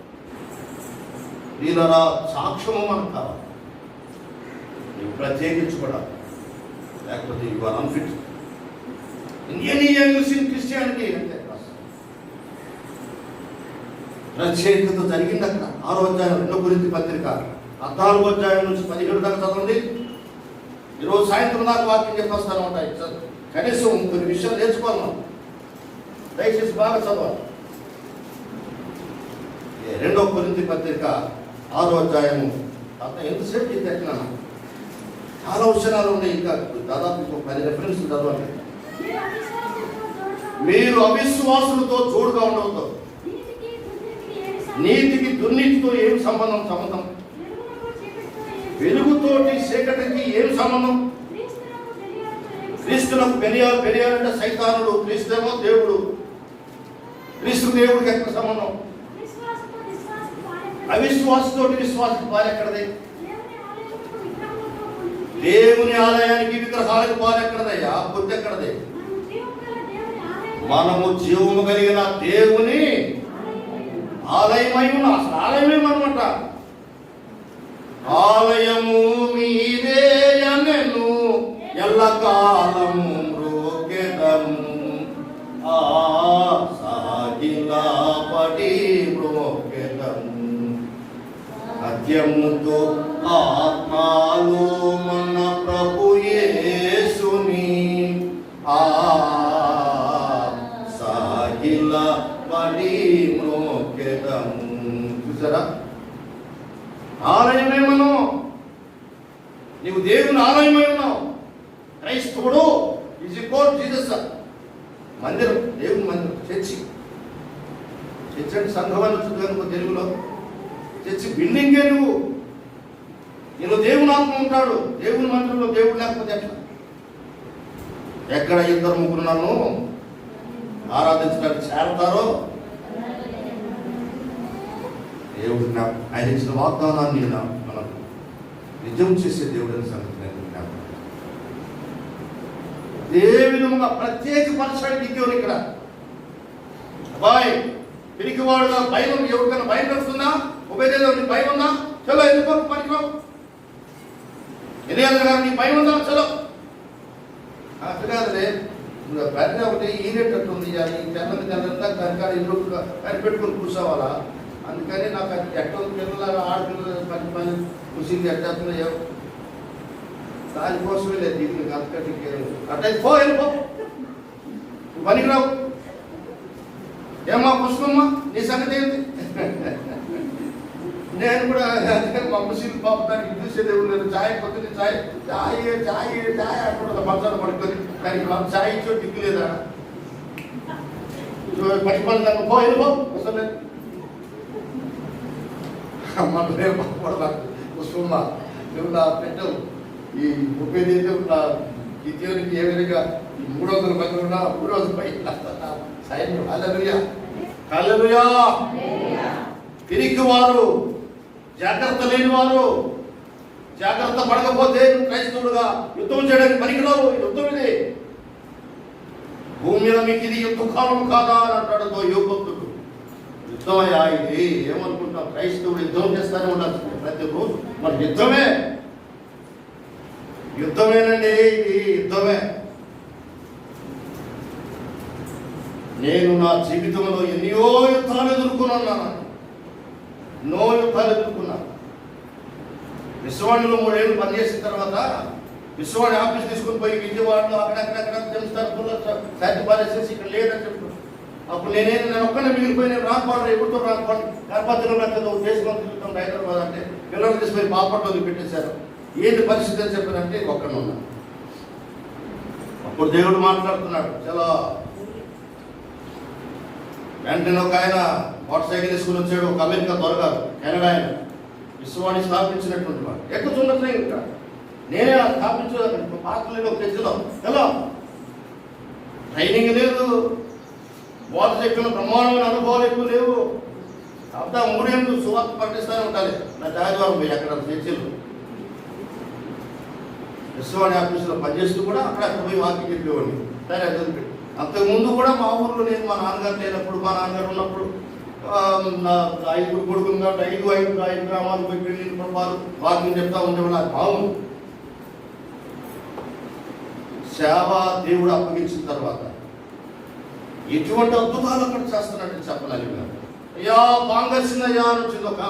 వీళ్ళరా సాక్ష్యము మనకు కావాలి. నీవు ప్రత్యేకించబడాలి, లేకపోతే you are unfit in any angles in Christianity, అంతే. ప్రత్యేకత జరిగింది అక్కడ. 6వ అధ్యాయం 2 కొరింథీ పత్రిక 14వ అధ్యాయం నుంచి 17 దాకా చదవండి. ఈరోజు సాయంత్రం దాకా వాక్యం చెప్పేస్తాను ఉంటాయి. కనీసం కొన్ని విషయాలు నేర్చుకోవాలి మనం. దయచేసి బాగా చదవాలి. 2వ కొరింథీ పత్రిక 6వ అధ్యాయము. ఎంతసేపు చెప్పినాను, చాలా విషయాలు ఉన్నాయి. ఇంకా దాదాపు 10 రెఫరెన్స్లు చదవాలి. మీరు అవిశ్వాసులతో జోడుగా ఉండవద్దు. నీతికి దుర్నీతితో ఏం సంబంధం? వెలుగుతోటి చీకటికి ఏం సంబంధం? క్రీస్తులకు పెరియాలంటే సైతానుడు, క్రీస్తేమో దేవుడు. క్రీస్తు దేవుడికి ఎక్కడ సంబంధం? అవిశ్వాసతోటి విశ్వాసం పాలెక్కడదే? దేవుని ఆలయానికి విగ్రహాలకు పాలెక్కడదయ్యా? బుద్ధి ఎక్కడదే? మనము జీవము కలిగిన దేవుని ఆలయమై ఉన్నాం. అసలు ఆలయమేమనమాట. ఆలయము మీదే అనెను ఎల్లకాలము మ్రోగెదము, సాగిలా పడి మ్రోగెదము. సత్యముతో ఆత్మాలు మన ప్రభు యేసుని సాగిలా పడి మ్రోగెదము. చూసారా? ఆలయమే మనం. నీవు దేవుని ఆలయమై ఉన్నావు. క్రైస్తవుడు ఈజ్ ఈక్వల్ జీసస్. మందిరం, దేవుని మందిరం, చర్చి. చర్చి అంటే సంఘం అని వచ్చింది కనుక తెలుగులో. చర్చి బిల్డింగే నువ్వు. నేను దేవుని ఆత్మ ఉంటాడు. దేవుని మందిరంలో దేవుడు లేకపోతే ఎట్లా? ఎక్కడ 2-3 నన్ను ఆరాధించడానికి చేరతారో దేవుడు ఆయన ఇచ్చిన వాగ్దానాన్ని మనం నిజం చేసే దేవుడు అని సంగతి నేను జ్ఞాపకం. ఏ విధముగా ప్రత్యేకపరచాడు దిగ్గోని ఇక్కడ. అబ్బాయి పిరికివాడుగా భయం, ఎవరికైనా భయం వస్తుందా? ఉపయోగ భయం ఉందా? చలో ఎందుకు పనికిరావు. ఎన్నికల గారు నీకు భయం ఉందా? చలో. అట్లా కాదులే, పెద్ద ఒకటి ఈనేటట్టుంది. ఈ తెల్లని తెల్లంతా కనుక ఇల్లు కనిపెట్టుకుని కూర్చోవాలా? అందుకని నాకు అది ఎక్కడ పిల్లలు ఆడపిల్లలు పని కుసింది ఎట్టేస్తున్నాయో దానికోసమే లేదు. దీనికి అంతకటి అట్లా వెళ్ళిపో, పనికిరావు. ఏమా పుష్పమ్మ, నీ సంగతి ఏంటి? నేను కూడా మా ముస్లిం పాప దానికి చూసేది లేదు. ఛాయ్ పొద్దున్న ఛాయ్ అంటున్నా మంచాలు పడుకొని, దానికి మనం ఛాయ్ ఇచ్చో దిక్కులేదా? పని పని దాకా పో వెళ్ళిపో అసలే పుష్పమ్మ నువ్వు నా పెట్టవు ఈ 30 నా గిద్యోనికి ఏ విధంగా 300 మంది ఉన్నా 300 పైన సైన్యం. హల్లెలూయా హల్లెలూయా. పిరికి వారు, జాగ్రత్త లేని వారు, జాగ్రత్త పడకపోతే క్రైస్తవుడుగా యుద్ధం చేయడానికి పనికిరావు. యుద్ధం ఇది, భూమి మీద మీకు ఇది యుద్ధ కాలం కాదా అని అంటాడు యువభక్తుడు. యుద్ధమయ్యా ఇది. ఏమనుకుంటాం, క్రైస్తవుడు యుద్ధం చేస్తానే ఉండాల్సింది ప్రతిరోజు. మరి యుద్ధమే, యుద్ధమేనండి ఇది, యుద్ధమే. నేను నా జీవితంలో ఎన్నో యుద్ధాలు ఎదుర్కొన్నాను, ఎన్నో యుద్ధాలు ఎదుర్కొన్నాను. విశ్వవాణిలో 3 ఏళ్ళు పనిచేసిన తర్వాత విశ్వవాణి ఆఫీస్ తీసుకుని పోయి విజయవాడలో అక్కడక్కడక్కడ జంస్తారు శాంతి పారేసేసి ఇక్కడ లేదని చెప్తాను. అప్పుడు నేను ఒక్కనే మిగిలిపోయి నేను రాకపోవడం ఎప్పుడుతో రాకపోవడం గర్భాతిలో దేశంలో తిరుగుతాం హైదరాబాద్ అంటే పిల్లలు తీసుకుని బాపట్లో పెట్టేశారు. ఏంటి పరిస్థితి అని చెప్పారంటే ఒక్కనే ఉన్నాను. అప్పుడు దేవుడు మాట్లాడుతున్నాడు. చాలా వెంటనే ఒక ఆయన మోటార్ సైకిల్ తీసుకుని వచ్చాడు. ఒక అమెరికా దొరగారు, కెనడా ఆయన, విశ్వవాణి స్థాపించినటువంటి వాడు. ఎక్కుతున్నట్లే ఇంకా నేనే స్థాపించలేదు. పాత్రలేదు ఒక చర్చలో ఎలా ట్రైనింగ్ లేదు, మోటార్ సైకిల్ బ్రహ్మాండమైన అనుభవాలు ఎక్కువ లేవు. అంతా 3 ఏళ్ళు సువార్త పట్టిస్తూనే ఉండాలి. నా ఆదివారం పోయి అక్కడ చర్చలు విశ్వవాణి ఆఫీసులో పనిచేస్తూ కూడా అక్కడ పోయి వాకింగ్ చెప్పేవాడిని. సరే అది అంతకుముందు కూడా మా ఊళ్ళో నేను మా నాన్నగారు లేనప్పుడు, మా నాన్నగారు ఉన్నప్పుడు 5 కొడుకులు కాబట్టి 5 గ్రామాలు పోయి పెళ్ళిళ్ళు వాకింగ్ చెప్తా ఉండేవాళ్ళు. నాకు బాగుంది. సేవ దేవుడు అప్పగించిన తర్వాత ఎటువంటి అద్భుతాలు అక్కడ చేస్తున్నట్టు చెప్పలేదు. అయ్యా బాంగల్సిందయ్యా అని వచ్చింది ఒక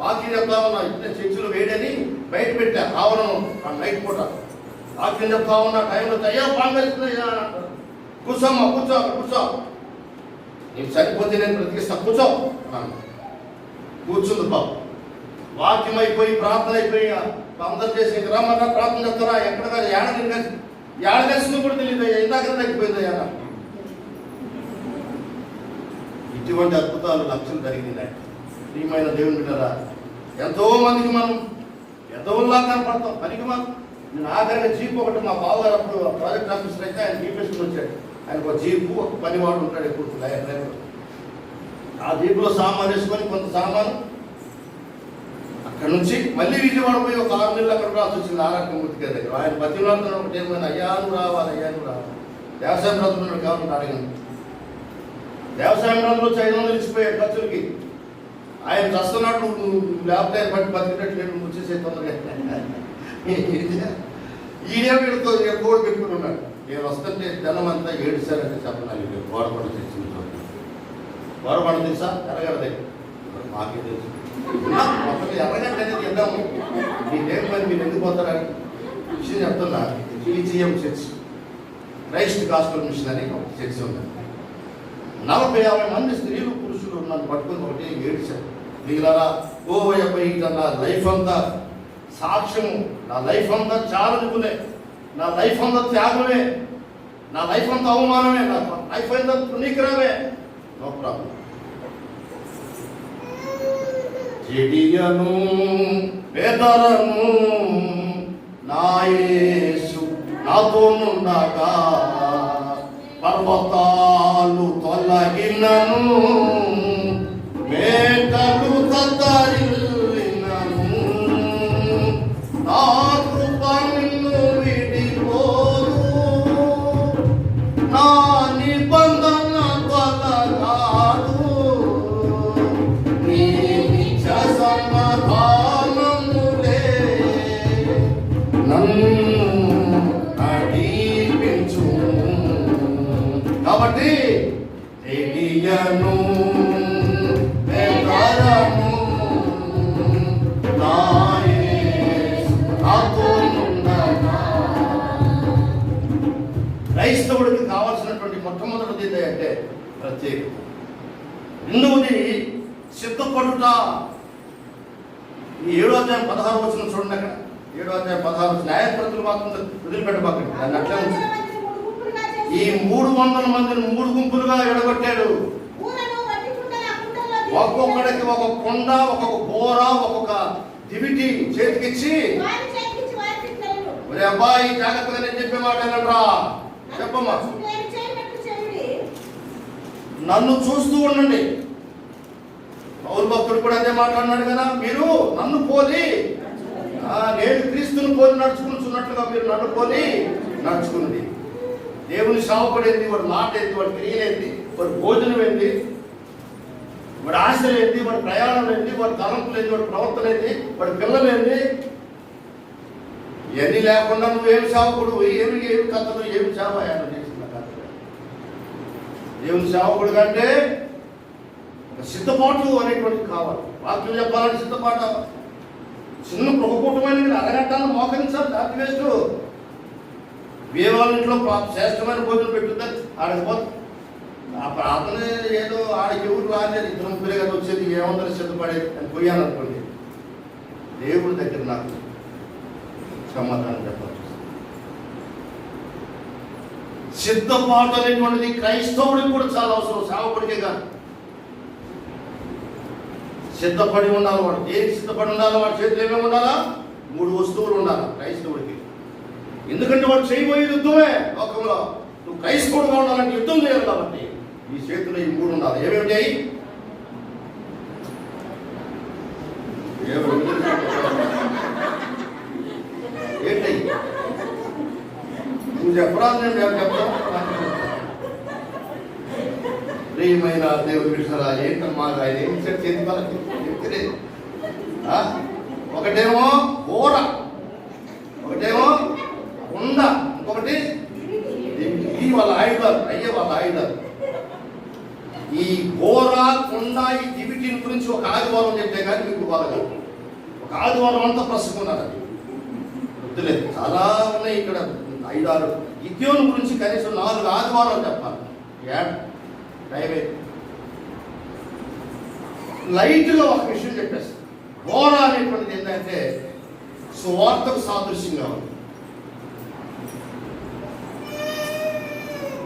వాకింగ్ చెప్తా ఉన్నా. ఇట్లా చర్చిలో వేడని బయట పెట్టా ఆవరణం నైట్ పూట వాకింగ్ చెప్తా ఉన్నా. టైంలో అయ్యా బాంగల్సిందయ్యా అని అంటారు. కూర్చోమ్మా, కూర్చో, అక్కడ కూర్చో, నీకు సరిపోతే నేను బ్రతికిస్తా, కూర్చో అన్నాను. కూర్చుంది బాబు. వాక్యం అయిపోయి ప్రార్థన అయిపోయి అందరు చేసి రమ్మన్నా ప్రార్థన చెప్తారా ఎక్కడ ఏడగలిసింది కూడా తెలియదు. ఇందాక తగ్గిపోయిందయ్యా. ఇటువంటి అద్భుతాలు లక్ష్యం జరిగినాయి. ప్రియమైన దేవుని బిడ్డలారా, ఎంతో మందికి మనం ఎదవుల్లా కనపడతాం. పనికి నేను ఆఖరిగా జీప్ ఒకటి మా బావగారు అప్పుడు ప్రాజెక్ట్ ఆఫీసర్ అయితే ఆయన జీప్ వేసుకుని వచ్చాడు. ఆయనకు ఒక జీపు, ఒక పనివాడు ఉంటాడు ఎప్పుడు డ్రైవర్. ఆ జీపులో సామాన్ వేసుకొని కొంత సామాను అక్కడ నుంచి మళ్ళీ విజయవాడ పోయి ఒక 6 నెలలు అక్కడ రాసి వచ్చింది. ఆరాటమూర్తి గారి దగ్గర ఆయన బతిలాడుతున్న ఒకటి ఏమైనా అయ్యాను రావాలి, అయ్యాను రావాలి. వ్యవసాయం బ్రతుకున్నాడు కాబట్టి అడిగాను. వ్యవసాయం బ్రతులు 500 ఇచ్చిపోయాడు ఖర్చులకి. ఆయన చస్తున్నాడు, లేకపోతే ఆయన బట్టి బతికినట్టు వచ్చేసే తొందరగా ఈడే వీడితో గోడు పెట్టుకుని ఉన్నాడు. నేను వస్తుంటే జనం అంతా ఏడుసారంటే చెప్పనాలి. గోడపడ తెచ్చింది గోడపడ తెలుసా ఎర్రగడ్డ మాకే తెలుసు. మొత్తం ఎర్రగడ్డ అనేది ఇద్దాము. మీకేం పని, మీరు ఎందుకు పోతారని విషయం చెప్తున్నా. EGM church, Christ Gospel Mission అని ఒక చర్చ్ ఉంది. 40-50 మంది స్త్రీలు పురుషులు నన్ను పట్టుకుని ఒకటి ఏడ్చారు. దిగులారా ఓ అబ్బాయి నా లైఫ్ అంతా సాక్ష్యము, నా లైఫ్ అంతా చాలనుకునే, నా లైఫ్ అంతా త్యాగమే, నా లైఫ్ అంతా అవమానమే, నా లైఫ్ అంతా తృణీకరమే. No problem. చెడియను బెదరను నా యేసు నాతోనుండగా, పర్వతాలు తొలగినను మేకలు తత్తరిల్లినను, నా కృప నిన్ను విడిపోదు, నా నిబంధన తొలగాదు, నీ నిజ సమాధానములే నన్ను నడిపించు. కాబట్టి తెలియను బెదరను నా యేసు నాతోనుండగా. క్రైస్తవుడికి కావాల్సినటువంటి మొట్టమొదటిది ఏంటంటే ప్రత్యేకత. రెండవది సిద్ధపడుట. ఈ 7వ అధ్యాయం 16 వచనం చూడండి. అక్కడ 7వ అధ్యాయం 16 న్యాయప్రతులు మాత్రం వదిలిపెట్టబాకండి, దాన్ని అట్లే ఉంచండి. ఈ 300 మందిని 3 గుంపులుగా ఎడగొట్టాడు. ఒక్కొక్కడికి ఒక కొండ, ఒక్కొక్క బోర, ఒక్కొక్క దివిటి చేతికిచ్చి, ఒరే అబ్బాయి జాగ్రత్తగా నేను చెప్పే మాట ఏనరా, చెప్పమ్మా, నన్ను చూస్తూ ఉండండి. పౌలు భక్తుడు కూడా అదే మాట్లాడినాడు కదా, మీరు నన్ను పోలి నేను క్రీస్తుని పోలి నడుచుకుంటున్నట్లుగా మీరు నన్ను పోలి నడుచుకున్నది. దేవుని సేవకుడేంది, వాడు మాట ఏంది, వాడి క్రియలేంది, వాడి భోజనం ఏంది, వాడి ఆశలు ఏంది, వాడి ప్రయాణం ఏంది, వాడి తలంపులు ఏంది, వాడి ప్రవర్తన ఏంది, వాడి పిల్లలు ఏంది, ఇవన్నీ లేకుండా నువ్వేమి సేవకుడు, ఏమి కథలు, ఏమి సేవయానం చేసిన కథ. దేవుని సేవకుడు కంటే సిద్ధపాటు అనేటువంటిది కావాలి. వాక్యం చెప్పాలంటే సిద్ధపాటు. చిన్న ప్రభుత్వమైన అరగంటలు మోకరించాలి, దాని వేస్ట్. వేరే ఇంట్లో శ్రేష్టమైన భోజనం పెట్టుద్దని ఆడకపోతే ఆ ప్రార్థన ఏదో ఆడికి ఎవరు రాలేదు, ఇద్దరు ముగ్గురే కదా వచ్చేది, ఏమందరూ సిద్ధపడేది అని పోయాను అనుకోండి. దేవుడి దగ్గర నాకు సమాధానం చెప్పాలి. సిద్ధపాటు అనేటువంటిది క్రైస్తవుడికి కూడా చాలా అవసరం, సేవకుడికే కాదు. సిద్ధపడి ఉండాలి. వాడు దేనికి సిద్ధపడి ఉండాలి? వాడి చేతిలో ఏమేమి ఉండాలా? 3 వస్తువులు ఉండాలి క్రైస్తవుడికి. ఎందుకంటే వాడు చేయబోయే యుద్ధమే లోకంలో. నువ్వు క్రైస్తవుడుగా ఉండాలంటే యుద్ధం చేయాలి కాబట్టి ఈ చేతిలో ఈ 3 ఉండాలి. ఏమేమిటి? ఏంటి నువ్వు చెప్పరాదు, నేను చెప్తాను. ప్రియమైన దేవుడి విషయాలా ఏంటమ్మా ఆయన ఏం చేతి వాళ్ళకి చెప్తే, ఒకటేమో కూర, ఒకటేమో ఉండ, ఇంకొకటి ఈ వాళ్ళ ఆయుధాలు, అయ్యే వాళ్ళ ఆయుధాలు. ఈ కూర, కుండ, ఈ దివిటీని గురించి ఒక ఆదివారం చెప్తే కానీ మీకు బాగా ఒక ఆదివారం అంతా ప్రస్తుకున్నారు. అది వద్దులేదు, చాలా ఉన్నాయి ఇక్కడ 5-6. గిద్యోను గురించి కనీసం 4 ఆదివారాలు చెప్పాలి. టైమే లైట్గా ఒక విషయం చెప్పేస్తాను. బోర అనేటువంటిది ఏంటంటే సువార్తకు సాదృశ్యంగా ఉంది.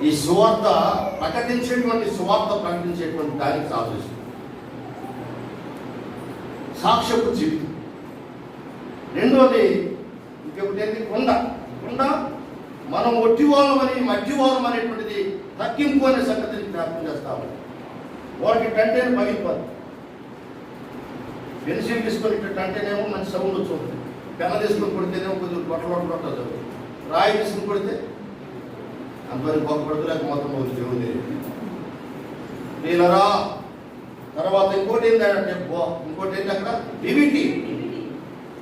ఈ సువార్త ప్రకటించేటువంటి దానికి సాదృశ్యం. సాక్ష్యపు జీవితం. రెండోది ఇంకొకటి ఏంటి? కొండ. మనం ఒట్టివారం మట్టివారం అనేటువంటిది తగ్గింపు అనే సంగతిని జ్ఞాపకం చేస్తాము. వాటికి టంటేనే పగిలిపోదు. పెన్సిల్ తీసుకొని టంటేనేమో మంచి సౌండ్ వచ్చి, పెన్న తీసుకొని కొడితేనేమో కొద్దిగా కొట్టలు. రాయి తీసుకుని కొడితే అంతవరకు గొప్పపడుతూ లేక మొత్తం దేవుని నీలరా. తర్వాత ఇంకోటి ఏంటంటే ఇంకోటి ఏంటి అక్కడ? దివిటి,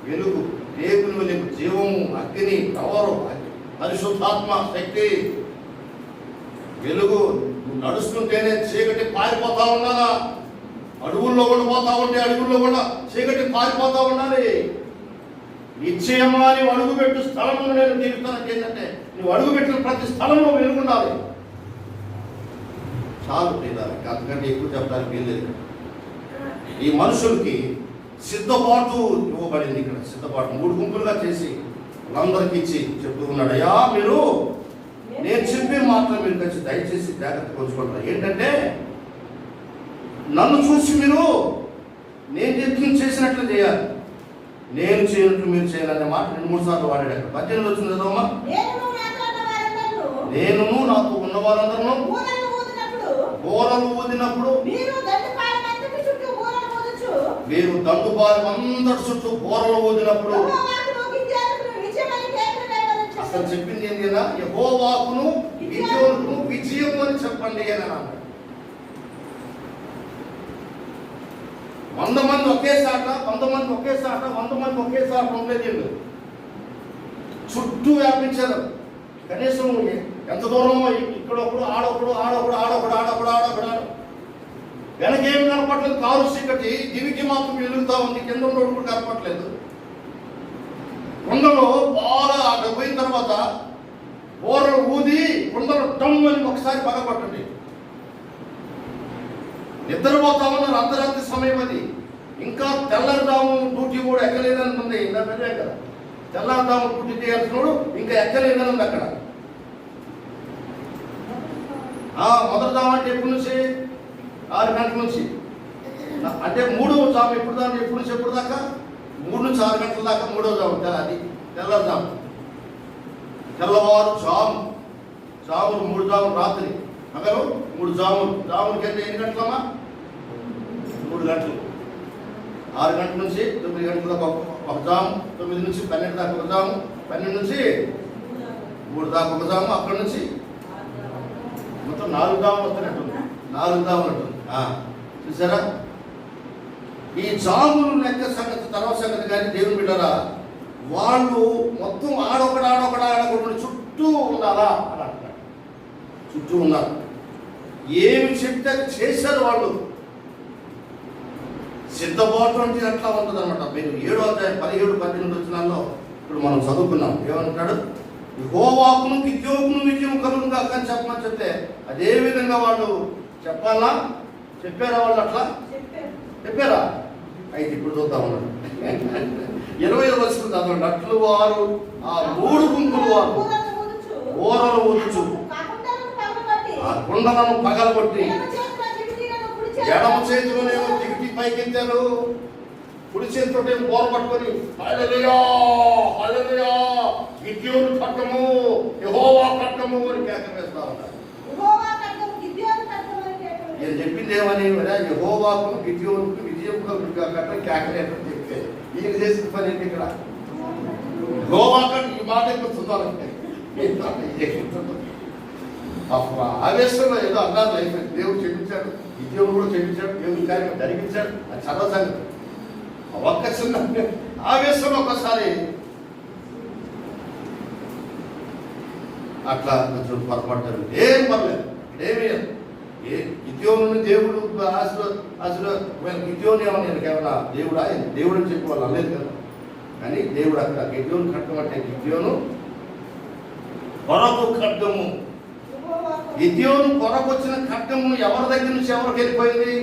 వెలుగు, దేవుని వెలుగు, జీవము, అగ్ని, పవరు, పరిశుద్ధాత్మ శక్తి, వెలుగు. నువ్వు నడుస్తుంటేనే చీకటి పారిపోతా ఉండాలా. అడుగుల్లో కూడా పోతా ఉంటే అడుగుల్లో కూడా చీకటి పారిపోతా ఉండాలి. నిశ్చయమా నీవు అడుగుపెట్టు స్థలంలో నేను తీరుతాను. ఏంటంటే నువ్వు అడుగుపెట్టిన ప్రతి స్థలంలో వెలుగుండాలి. చాలు తీరాలి, అంతకంటే ఎక్కువ చెప్పడానికి ఏం లేదు. ఈ మనుషులకి సిద్ధపాటు ఇవ్వబడింది. ఇక్కడ సిద్ధపాటు 3 గుంపులుగా చేసి వాళ్ళందరికీ ఇచ్చి చెప్తూ ఉన్నాడు, అయ్యా మీరు నేను చెప్పే మాత్రం మీరు కలిసి దయచేసి జాగ్రత్త కొలుచుకుంటారు. ఏంటంటే నన్ను చూసి మీరు నేను చేసినట్లు చేయాలి, నేను చేయనట్లు మీరు చేయాలనే మాట 2-3 సార్లు వాడాడు. అక్కడ 18 వచ్చింది చదవమ్మా. నేను నాతో ఉన్న వారందరూ బోరలు ఊదినప్పుడు మీరు దండుపాలెం అందరి చుట్టూ బోరలు ఊదినప్పుడు అసలు చెప్పింది ఏంటి కదా? యెహోవాకును గిద్యోనుకును విజయం అని చెప్పండి అని అన్నాడు. 100 మంది ఒకేసాట, 100 మంది ఒకేసాట, 100 మంది ఒకేసాట ఉండలేదు. చుట్టూ వ్యాపించారు. కనీసం ఎంత దూరమో ఇక్కడొకడు, ఆడొకడు, వెనకేమి కనపట్లేదు. కారు చీకటి, దివికి మాత్రం వెలుగుతా ఉంది, కింద ఉన్నోడు కూడా కనపట్లేదు. కొండలో బాగా అక్కడ పోయిన తర్వాత బోరలు ఊది కొండలు డమ్ అని ఒకసారి పగపట్టండి. నిద్రపోతా ఉన్నారు, అర్ధరాత్రి సమయం అది. ఇంకా తెల్లదాము డ్యూటీ కూడా ఎక్కలేదని ఉంది. ఇందాకే కదా తెల్లదాము డ్యూటీ చేయాల్సినోడు ఇంకా ఎక్కలేదని ఉంది. అక్కడ మొదటి జాము అంటే ఎప్పటి నుంచి? 6 గంటల నుంచి. అంటే 3వ జాము ఎప్పుడు దాకా? ఎప్పటి నుంచి ఎప్పుడు దాకా? 3 నుంచి 6 గంటల దాకా 3వ జాము. అది తెల్లవారుజాము. తెల్లవారు జాములు 3 జాములు రాత్రి పగలు 3 జాములు. జాములకి అంటే ఎన్ని గంటలమ్మా? 3 గంటలు. 6 గంటల నుంచి 9 గంటల దాకా ఒక జాము, 9 నుంచి 12 దాకా ఒక జాము, 12 నుంచి 3 దాకా ఒక జాము, అక్కడి నుంచి మొత్తం 4 జాములు వస్తున్నట్టుంది. 4 జాములు ఉంటుంది. చూసారా? ఈ జాములు లెక్క సంగతి తర్వాత సంగతి. కానీ దేవుని బిడ్డరా, వాళ్ళు మొత్తం ఆడొకడు చుట్టూ ఉండాలా అని అంటారు. చుట్టూ ఉన్నారు. ఏమి చెప్తే చేశారు వాళ్ళు. సిద్ధపాటు అంటే అట్లా ఉంటుంది అనమాట. మీరు 7వ అధ్యాయం 17-18 వచనాల్లో ఇప్పుడు మనం చదువుకున్నాం. ఏమంటాడు? యెహోవాకును గిద్యోనుకును విజయం కలుగును గాక అని చెప్పమని చెప్తే అదే విధంగా వాళ్ళు చెప్పాలా? చెప్పారా వాళ్ళు? అట్లా చెప్పారా? అయితే ఇప్పుడు చూద్దా ఉన్నాడు. 20వ వచనం చదవండి. అట్లు వారు ఆ 3 గుంపులు వారు ఓరలు ఊదుచు ఆ కుండలను పగలగొట్టి ఎడమ చేతిలోనేమో దిగిటి పైకెత్తారు, కుడి చేతితో బోర పట్టుకొని హల్లెలూయా హల్లెలూయా గిద్యోను ఖడ్గము యెహోవా ఖడ్గము అని కేకలు వేస్తా ఉన్నారు. నేను చెప్పింది ఏమని? యెహోవాకు గిద్యోనుకు విజయం కలుగును కేకలేదని చెప్తే ఈయన చేసిన పని ఏంటి ఇక్కడ? యెహోవా ఈ మాట ఎక్కుతుందంటే ఆవేశంలో ఏదో అన్నారు. లైఫ్ దేవుడు చెప్పించాడు, గిద్యోను కూడా చెప్పించాడు, దేవుని కార్యం జరిగించాడు. అది చాలా సంగతి. ఒక్క చిన్న ఆవేశంలో ఒకసారి అట్లా కొంచెం పొరపడ్డారు. ఏం పర్లేదు, ఏమీ గిద్యోనుని దేవుడు గిద్యోని ఏమన్నా కేవలం దేవుడా? దేవుడు అని చెప్పి వాళ్ళు అనలేదు కదా. కానీ దేవుడు అక్కడ గిద్యోను ఖడ్గం అంటే గిద్యోను కొరకు ఖడ్గము. గిద్యోను కొరకు వచ్చిన ఖడ్గము ఎవరి దగ్గర నుంచి ఎవరికి వెళ్ళిపోయింది?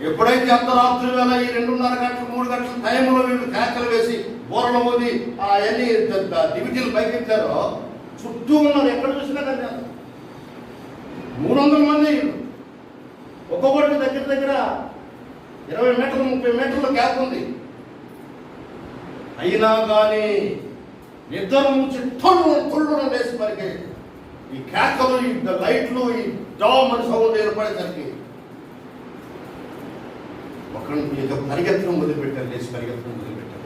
ఎప్పుడైతే అర్ధరాత్రి వేళ ఈ 2:30 గంటలు 3 గంటల టైంలో వీళ్ళు కేకలు వేసి బోరలు ఊది అవన్నీ దివిటీలు పైకెత్తారో చుట్టూ ఉన్నారు. ఎక్కడ చూసినా కానీ 300 మంది, ఒక్కొక్కటి దగ్గర 20 మీటర్లు 30 మీటర్ల గ్యాప్ ఉంది. అయినా కానీ నిద్ర నుంచి తొళ్ళు వేసి మరికి ఈ కేకలు, ఈ లైట్లు, ఈ డామ్ అని సౌండ్ ఏర్పడేసరికి ఒకరిని పరిగెత్తడం మొదలుపెట్టారు. లేచి పరిగెత్తడం మొదలుపెట్టారు.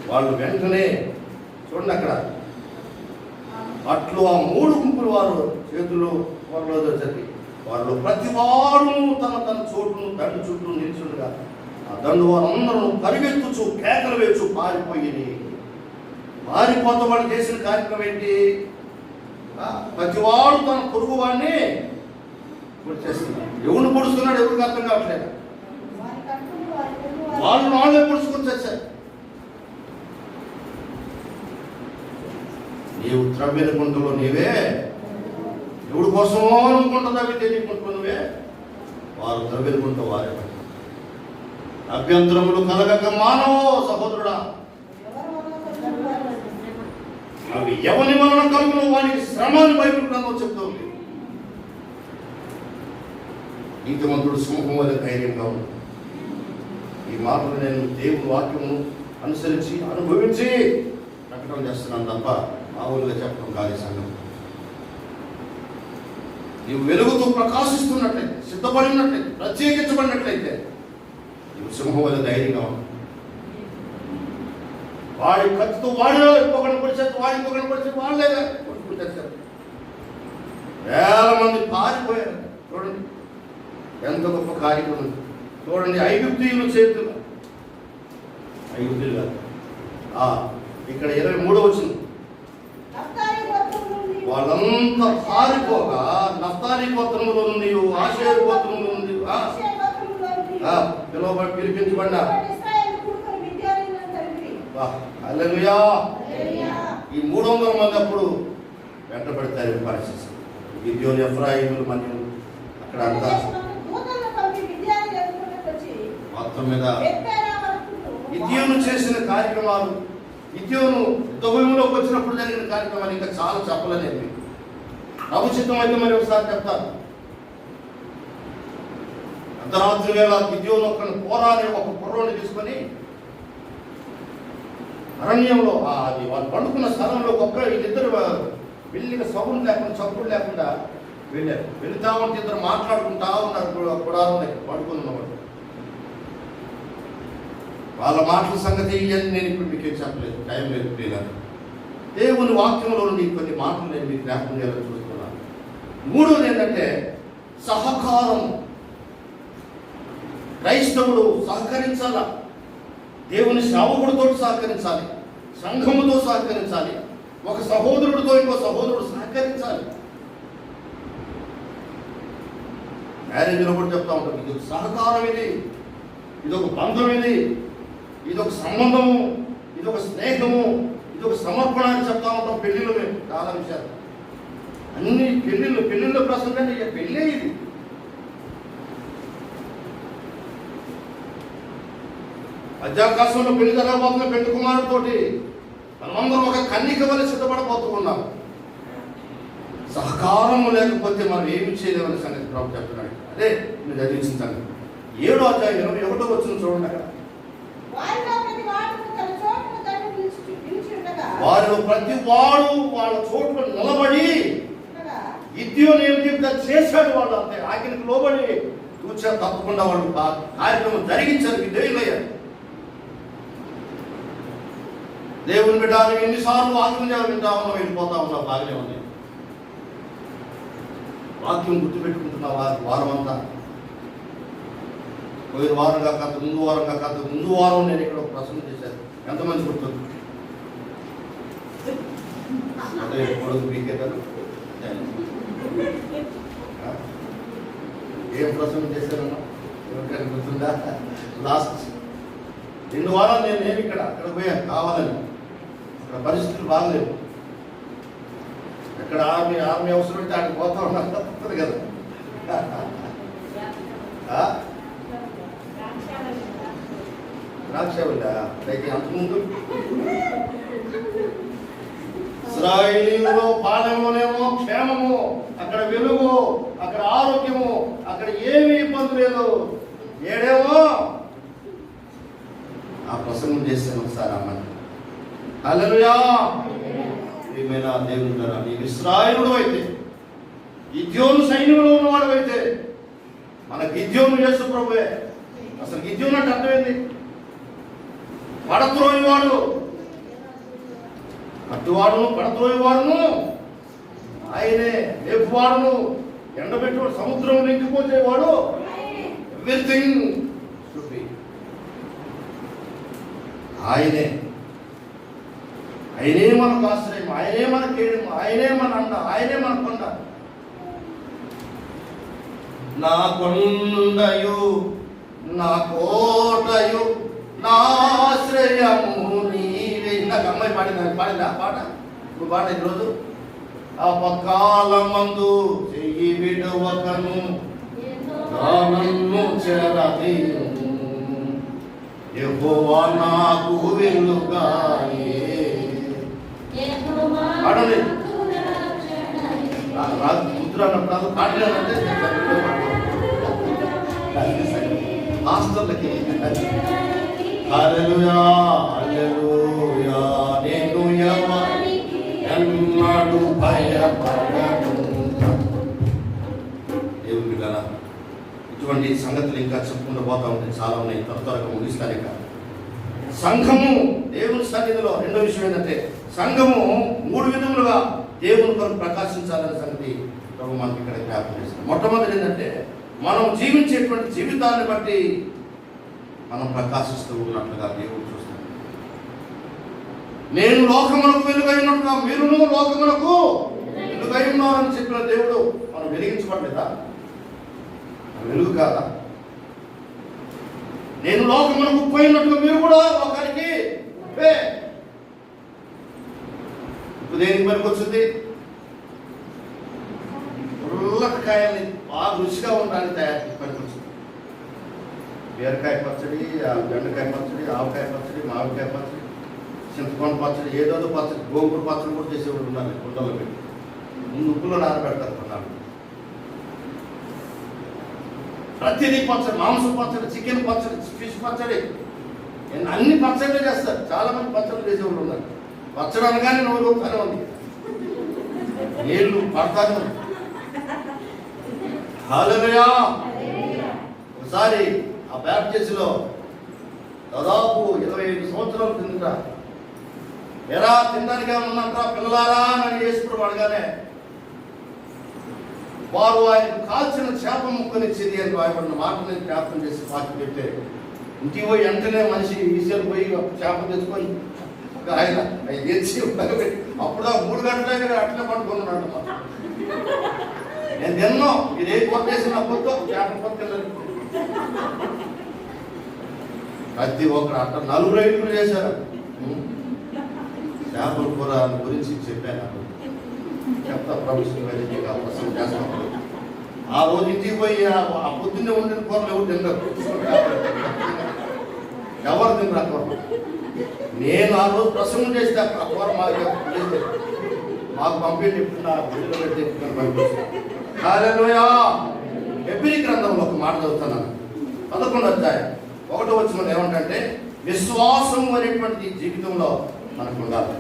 వాళ్ళు వెంటనే చూడండి అక్కడ అట్లు ఆ 3 గుంపులు వారు చేతులు వరలో జరిగి వారిలో ప్రతి వారు తన చోటును దండు చుట్టూ నిల్చుండగా ఆ దండు వారందరూ పరిగెత్తుచు కేకలు వేచు పారిపోయి పారిపోత వాళ్ళు చేసిన కార్యక్రమం ఏంటి? ప్రతివాడు తన పొరుగు వాడిని పొడిచేస్తున్నాడు. ఎవరిని పొడుస్తున్నాడు ఎవరికి అర్థం కావట్లేదు. వాళ్ళే పొడుచుకొని చచ్చారు. నీవు త్రవ్విన గుంటలో నీవే, ఎవడి కోసమో అనుకుంటుంది అవి తెలియకుంటూ నువ్వే. వారు త్రవ్విన గుంట వారే. అభ్యంతరములు కలగక మానవో సహోదరుడా, అవి ఎవరి వలన కలుగును వానికి శ్రమని బైబిల్ గ్రంథం చెప్తుంది. నీతిమంతుడు సింహం వల్ల ధైర్యంగా ఉంది. ఈ మాటలు నేను దేవుని వాక్యమును అనుసరించి అనుభవించి ప్రకటన చేస్తున్నాను తప్ప మామూలుగా చెప్పడం కాదు. సంఘం నీవు వెలుగుతూ ప్రకాశిస్తున్నట్లయితే, సిద్ధపడినట్లయితే, ప్రత్యేకించబడినట్లయితే నీవు సింహం వల్ల ధైర్యంగా ఉంది. వాడి కత్తితో వాడే ఇంకొకరిని పొడిచేది, వాడి ఇంకొకరిని పొడిచేది, వాళ్ళే కొట్టుకుంటారు. వేల మంది పారిపోయారు. చూడండి ఎంత గొప్ప కార్యక్రమం. చూడండి ఐగుప్తీయుల చేతులు, ఐగుప్తీయులు కాదు, ఇక్కడ 23వ వచనం, వాళ్ళంతా పారిపోగా నఫ్తాలి గోత్రములో నుండి ఆషేరు గోత్రములో నుండి పిలిపించబడిన హల్లెలూయా. ఈ 300 మంది అప్పుడు వెంటబడతారు పరిస్థితి. గిద్యోను ఎఫ్రాయిములు మరియు అక్కడ అంతా మొత్తం మీద గిద్యోను చేసిన ప్రభుత్వం అయితే మరి ఒకసారి చెప్తాను. అర్ధరాత్రి వేళ గిద్యోను పోరాడే ఒక కుర్రోని తీసుకొని అరణ్యంలో అది వాళ్ళు పండుకున్న స్థలంలో వీళ్ళిద్దరు వెళ్ళిన సౌండ్ లేకుండా చప్పుడు లేకుండా వెళ్ళారు. వెళుతా ఉంటే ఇద్దరు మాట్లాడుకుంటా ఉన్నారు. గుడారం దగ్గర పడుకుని ఉన్నవాడు. వాళ్ళ మాటల సంగతి ఇవన్నీ నేను ఇప్పుడు మీకు చెప్పలేదు, టైం లేదు. ప్రియులారా, దేవుని వాక్యంలో నుండి కొన్ని మాటలు నేను మీకు జ్ఞాపకం చేయాలని చూస్తున్నాను. మూడోది ఏంటంటే సహకారం. క్రైస్తవుడు సహకరించాల. దేవుని సేవకుడితో సహకరించాలి, సంఘముతో సహకరించాలి, ఒక సహోదరుడితో ఇంకో సహోదరుడు సహకరించాలి. మ్యారేజ్లో కూడా చెప్తా ఉంటాం, ఇది ఒక సహకారం, ఇది ఒక బంధం, ఇది ఒక సంబంధము, ఇది ఒక స్నేహము, ఇది ఒక సమర్పణ అని చెప్తా ఉంటాం. పెళ్ళిళ్ళు మేము చాలా విషయాలు, అన్ని పెళ్ళిళ్ళ ప్రసంగం పెళ్ళే ఇది. మధ్యాకాశంలో పెళ్లి జరగబోతున్న పెళ్లి కుమారుడితోటి మనమందరం ఒక కన్నిక వల్ల సిద్ధపడబోతూ ఉన్నాం. సహకారము లేకపోతే మనం ఏమి చేయలేమని సంగతి ప్రభు చెప్తున్నాడు. అదే నేను చదివించిన సంగతి 7వ అధ్యాయం 21వ వచనం చూడండి. అక్కడ వారిలో ప్రతి వాడు వాళ్ళ చోట్ల నిలబడి గిద్యోను ఏం చెప్తే చేశాడు. వాళ్ళు అంతే ఆజ్ఞకు లోబడి తూచా తప్పకుండా వాళ్ళు కార్యక్రమం జరిగించారు. విధేయులయ్యారు. దేవుని బిడ్డ ఎన్నిసార్లు వాక్యం వింటా ఉన్నా వెళ్ళిపోతా ఉన్నా బాగానే ఉంది. వాక్యం గుర్తుపెట్టుకుంటున్నా వారం అంతా. పోయిన వారం కాక ముందు వారం నేను ఇక్కడ ఒక ప్రసంగం చేశాను. ఎంతమంది గుర్తుంది? అదే కొడుకు వీకెంటారు. ఏం ప్రసంగం చేశానన్నా ఎవరికైనా గుర్తుందా? లాస్ట్ 2 వారాలు నేనేమి అక్కడ పోయా కావాలని. అక్కడ పరిస్థితులు బాగలేవు. ఎక్కడ ఆర్మీ అవసరం అయితే ఆడికి పోతా ఉన్నారు, తప్పదు కదా. ద్రాక్ష అంతకుముందు ఇశ్రాయేలీయులలో పాలెంలోనేమో క్షేమము, అక్కడ వెలుగు, అక్కడ ఆరోగ్యము, అక్కడ ఏమీ ఇబ్బంది లేదు. ఏడేమో ఆ ప్రసంగం చేస్తాను ఒకసారి అమ్మని. హల్లెలూయా. ఏమైనా దేవుని ద్వారా నీవు ఇశ్రాయేలుడు అయితే, గిద్యోను సైన్యంలో ఉన్నవాడు అయితే, మన గిద్యోను యేసు ప్రభువే. అసలు గిద్యోను అంటే అర్థమైంది పడత్రోయివాడు. అట్టువాడును పడత్రోయివాడును ఆయనే. లేపువాడును ఎండబెట్టువాడు, సముద్రం నిండిపోతేవాడు. ఎవ్రీథింగ్ షుడ్ బి ఆయనే. ఆయనే మనకు ఆశ్రయం, ఆయనే మన కేడము, ఆయనే మన అండ, ఆయనే మన కొండ. నా కొండయు నా కోటయు నా ఆశ్రయము నీవే. ఇందాక అమ్మాయి పాడిందా పాట? ఇప్పుడు పాట ఈరోజు. ఆ పకాల మందు చెయ్యి విడువకను నన్ను చెరదీయుము, యెహోవా నాకు వెలుగాయే. పాడండి. ముద్ర అన్నప్పుడు పాడలేదంటే హాస్టల్లకి హల్లెలూయా హల్లెలూయా నేను ఎన్నడూ భయపడను. దేవుని బిడ్డలారా, ఇటువంటి సంగతులు ఇంకా చెప్పుకుంటూ పోతా ఉంటాయి, చాలా ఉన్నాయి. త్వరగా ముగిస్తాను. ఇక సంఘము దేవుని సన్నిధిలో రెండో విషయం ఏంటంటే, సంఘము 3 విధములుగా దేవుని కొరకు ప్రకాశించాలనే సంగతి ప్రభు మనకి ఇక్కడ జ్ఞాపకం చేస్తాం. మొట్టమొదటి ఏంటంటే, మనం జీవించేటువంటి జీవితాన్ని బట్టి మనం ప్రకాశిస్తూ ఉన్నట్లుగా దేవుడు చూస్తాడు. నేను లోకమునకు వెలుగై ఉన్నట్టుగా మీరును లోకమునకు వెలుగై ఉన్నారని చెప్పిన దేవుడు మనం వెలిగించబడలేదా? వెలుగు కాదా? నేను లోకమునకు పోయినట్టుగా మీరు కూడా లోకానికి ఇప్పుడు దేనికి పనికి వచ్చింది? ఉల్లకాయల్ని బాగా రుచిగా ఉండడానికి తయారు పనికి వచ్చింది. బీరకాయ పచ్చడి, బెండకాయ పచ్చడి, ఆవకాయ పచ్చడి, మామిడికాయ పచ్చడి, చింతపండు పచ్చడి, ఏదో పచ్చడి, గోంగూర పచ్చడి కూడా చేసేవాడు ఉన్నారు కుండలో పెట్టి. ముందు ఉప్పులో నానబెడతారు కొన్నాళ్ళు. ప్రతిదీ పచ్చడి, మాంసం పచ్చడి, చికెన్ పచ్చడి, ఫిష్ పచ్చడి, అన్ని పచ్చళ్ళు చేస్తారు. చాలా మంది పచ్చళ్ళు చేసేవాళ్ళు ఉన్నారు. పచ్చడి అనగానే నోరు ఊపుతానే ఉంది, నీళ్ళు పడతానే ఉంది. హల్లెలూయా. ఒకసారి ఆ బ్యాప్టిస్ట్లో దాదాపు 25 సంవత్సరాల కిందట ఎరా తినడానికి ఏమన్నా ఉన్నట్రా పిల్లలారా అని యేసుప్రభు అడగానే వారు ఆయన కాల్చిన చేప ముక్కనిచ్చింది అని రాయబడిన మాటని జ్ఞాపకం చేసి పాకి పెట్టే ఇంటికి పోయి వెంటనే మనిషి ఈసారి పోయి చేప తెచ్చుకొని ఆయన తెచ్చి అప్పుడు 3 గంటల అట్లే పడుకున్నాడు. నేను తిన్నో ఇది ఏ కొట్టేసిన పొద్దు చేప పట్టుకెళ్ళాలి. ప్రతి ఒక్కరు అట్లా 4 రైళ్ళు చేశారు. చేపల కూర గురించి చెప్పాను, చెప్తా ప్రభుత్వం ప్రసంగం చేస్తాం. ఆ రోజు ఇంటికి పోయి ఆ పొద్దున్నే ఉండిన కూరలు ఎవరు తిన్నారు, ఎవరు తిన్నారు ఆ కూర. నేను ఆ రోజు ప్రసంగం చేస్తే ఆ కూర మాకు పంపించి హల్లెలూయా. హెబ్రీ గ్రంథంలో ఒక మాట చదువుతున్నాను, 11వ అధ్యాయం 1వ వచనం ఏమంటే విశ్వాసం అనేటువంటి జీవితంలో మనకు ఉండాలి.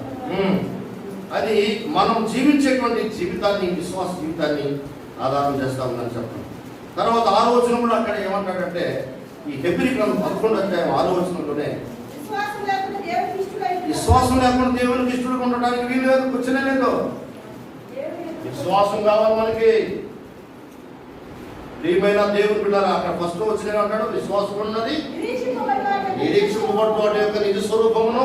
అది మనం జీవించేటువంటి జీవితాన్ని, విశ్వాస జీవితాన్ని ఆధారం చేస్తా ఉందని చెప్తాను. తర్వాత 6వ వచనం కూడా అక్కడ ఏమంటాడంటే ఈ హెబ్రీ గ్రంథం 11వ అధ్యాయం 6వ వచనంలోనే విశ్వాసం లేకుండా దేవునికి ఇష్టడుగా ఉండడానికి వీలు లేదు, కూర్చునే లేదు. విశ్వాసం కావాలి మనకి. ప్రియమైన దేవుని బిడ్డలారా, అక్కడ ఫస్ట్ వచ్చిన అంటాడు విశ్వాసం ఉన్నది నిరీక్షింపబడు వాటి యొక్క నిజ స్వరూపమును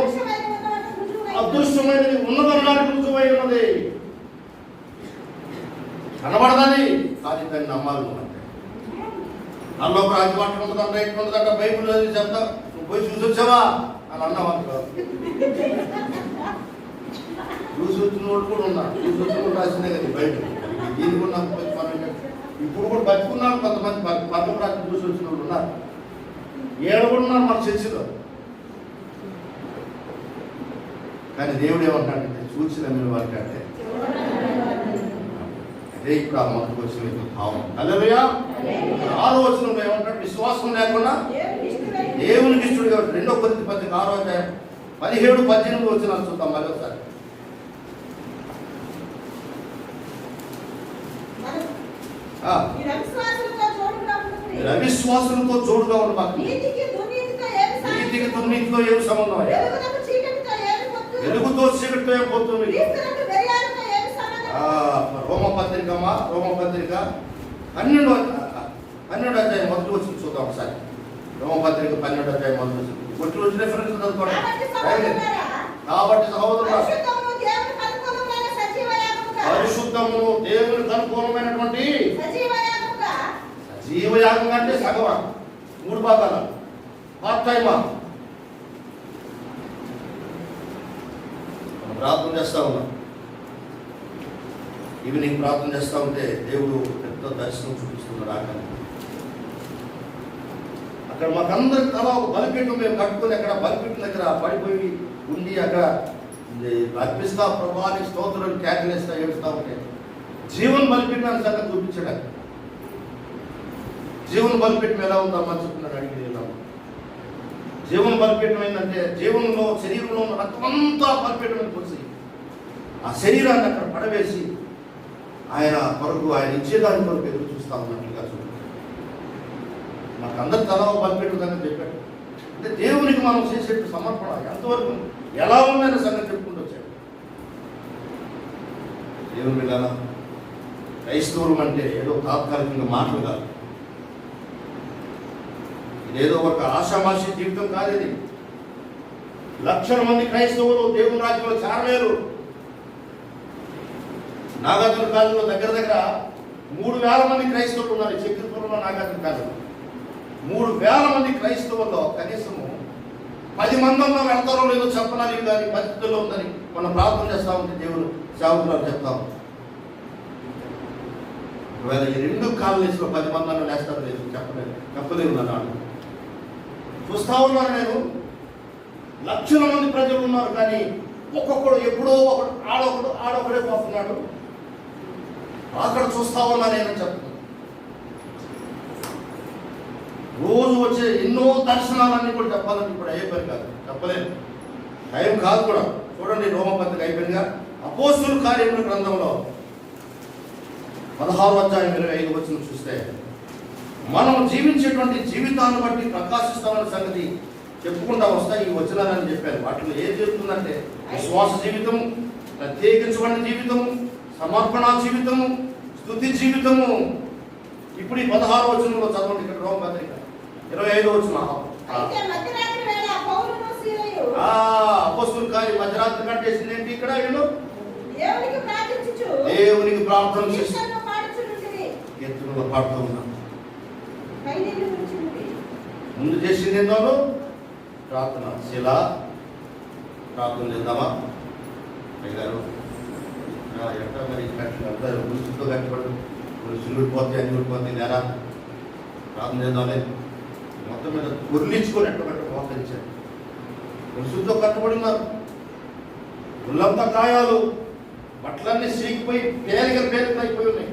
అదృష్టమైనది ఉన్నదనడానికి రుజువై ఉన్నది. కనబడదని కానీ దాన్ని నమ్మాలి. అందులో ఒక రాజపాఠం ఉంటుందంట, ఇటు ఉంటుందంట, బైబుల్ చదివి చెప్తా నువ్వు పోయి చూసి వచ్చావా అని అన్నావు. చూసి వచ్చిన వాడు కూడా ఉన్నాడు, చూసి వచ్చిన వాడు రాసిందే కదా బయట. దీనికి కూడా ఇప్పుడు కూడా బతుకున్నాను, కొంతమంది పక్కన రాసి చూసి వచ్చిన వాళ్ళు ఉన్నారు. ఏడు కూడా ఉన్నారు మన చర్చిలో. కానీ దేవుడు ఏమంటాడంటే చూసిన మీరు వారికి అంటే అదే ఇప్పుడు ఆ మొదటికి వచ్చిన భావం. హల్లెలూయా. 6వ వచనంలో ఏమంటాడు విశ్వాసం లేకుండా దేవునికి ఇష్టడు కాబట్టి 2 కొరింథీ పత్రిక 6వ అధ్యాయం 17, 18 వచనాలు చూద్దాం మళ్ళీ ఒకసారి. అవిశ్వాసులతో జోడుగా ఉండబాకు. నీతికి దుర్నీతితో ఏమి సంబంధం? వెలుగుతో చీకటితో ఏం పోతుంది? రోమపత్రిక 12వ అధ్యాయం 1వ వచనం చూద్దాం ఒకసారి. రోమపత్రిక 12వ అధ్యాయం 1వ వచనం. కొట్టి వచ్చిన రిఫరెన్స్ చదువుకోండి. కాబట్టి సహోదరులారా, పరిశుద్ధము దేవునికి అనుకూలమైనటువంటి సజీవయాగం అంటే సగమా 3 భాగాల పార్ట్ టైమా ప్రార్థన చేస్తా ఉన్నాం. ఈవినింగ్ ప్రార్థన చేస్తూ ఉంటే దేవుడు పెద్ద దర్శనం చూపిస్తున్నాడు. అక్కడ మాకందరికి తల ఒక బలిపీఠం మేము కట్టుకుని అక్కడ బలిపీఠం దగ్గర పడిపోయి ఉండి అక్కడ అర్పిస్తా ప్రభాని స్తోత్రం క్యాకిలేస్తా ఏడుస్తూ ఉంటే జీవన్ బలిపీఠాన్ని సంగతి చూపించడానికి. జీవన బలిపీఠం ఎలా ఉందా అని చెప్తున్నాడు అడిగి. జీవన బలిపీఠం ఏంటంటే జీవనంలో శరీరంలో ఉన్న రక్తమంతా బలిపీఠం పోసి ఆ శరీరాన్ని అక్కడ పడవేసి ఆయన కొరకు ఆయన ఇచ్చేదాని కొరకు ఎదురు చూస్తా ఉన్నట్లుగా చూపించాడు. మాకు అందరు తల బలిపీఠం చెప్పాడు. అంటే దేవునికి మనం చేసేట్టు సమర్పణ ఎంతవరకు ఎలా ఉందనే సంగతి చెప్పుకుంటూ వచ్చాడు. దేవుని బిడ్డలారా, క్రైస్తవులు అంటే ఏదో తాత్కాలికంగా మాటలు కాదు, ఇదేదో ఒక ఆషామాషి జీవితం కాదు. ఇది లక్షల మంది క్రైస్తవులు దేవుని రాజ్యంలో చేరలేరు. నాగార్జున కాలంలో దగ్గర 3,000 మంది క్రైస్తవులు ఉన్నారు. చక్రపురంలో నాగార్జున కాలంలో 3,000 మంది క్రైస్తవుల్లో కనీసము 10 మంది ఉన్నా వెళ్తారో లేదో చెప్పనాలి కానీ పరిస్థితుల్లో ఉందని మనం ప్రార్థన చేస్తా ఉంటే దేవుడు సేవకులు చెప్తాము. ఒకవేళ ఈ 2 కాలనీస్లో 10 మంది అన్న వేస్తారో లేదు చెప్పలేదు అన్నాడు. చూస్తా ఉన్నాను నేను. లక్షల మంది ప్రజలు ఉన్నారు కానీ ఒక్కొక్కడు ఎప్పుడో ఒకడు ఆడొకడే పోతున్నాడు. అక్కడ చూస్తా ఉన్నా నేను చెప్తున్నాను. రోజు వచ్చే ఎన్నో దర్శనాలన్నీ కూడా చెప్పాలని ఇప్పుడు అయిపోయి కాదు, చెప్పలేదు, టైం కాదు కూడా. చూడండి, రోమపత్రిక అయిపోయిందిగా. అపోస్తుల కార్యముల గ్రంథంలో 16:25 చూస్తే మనం జీవించేటువంటి జీవితాన్ని బట్టి ప్రకాశిస్తామన్న సంగతి చెప్పుకుంటా వస్తా ఈ వచనాలని చెప్పారు. వాటిలో ఏం చెప్తుందంటే విశ్వాస జీవితము, ప్రత్యేకించబడిన జీవితము, సమర్పణ జీవితము, స్తుతి జీవితము. ఇప్పుడు ఈ 16వ వచనంలో చదవండి. ఇక్కడ రోమపత్రిక 25వ వచనం. అపోస్తుల కార్యం మధ్యరాత్రి కట్టేసింది ఏంటి? ఇక్కడ వీళ్ళు దేవునికి ప్రార్థన చేసి కీర్తనలు పాడుతూ ఉన్నారు. ముందు చేసింది ఏందో ప్రార్థన. శిలా ప్రార్థన చేద్దామా అయ్యారు? ఎట్లా మరి అందరూ గురుసుతో కట్టబడు, గురుసులు ఊడిపోతే అన్ని ఊడిపోతే నేరా ప్రార్థన చేద్దాంలే. మొత్తం మీద గుర్లించుకొని ఎట్టబెట్ట మోకరించారు. గురుసుతో కట్టబడి ఉన్నారు. గుళ్ళంతా గాయాలు, బట్టలన్నీ సీకిపోయి పేలికలు అయిపోయి ఉన్నాయి.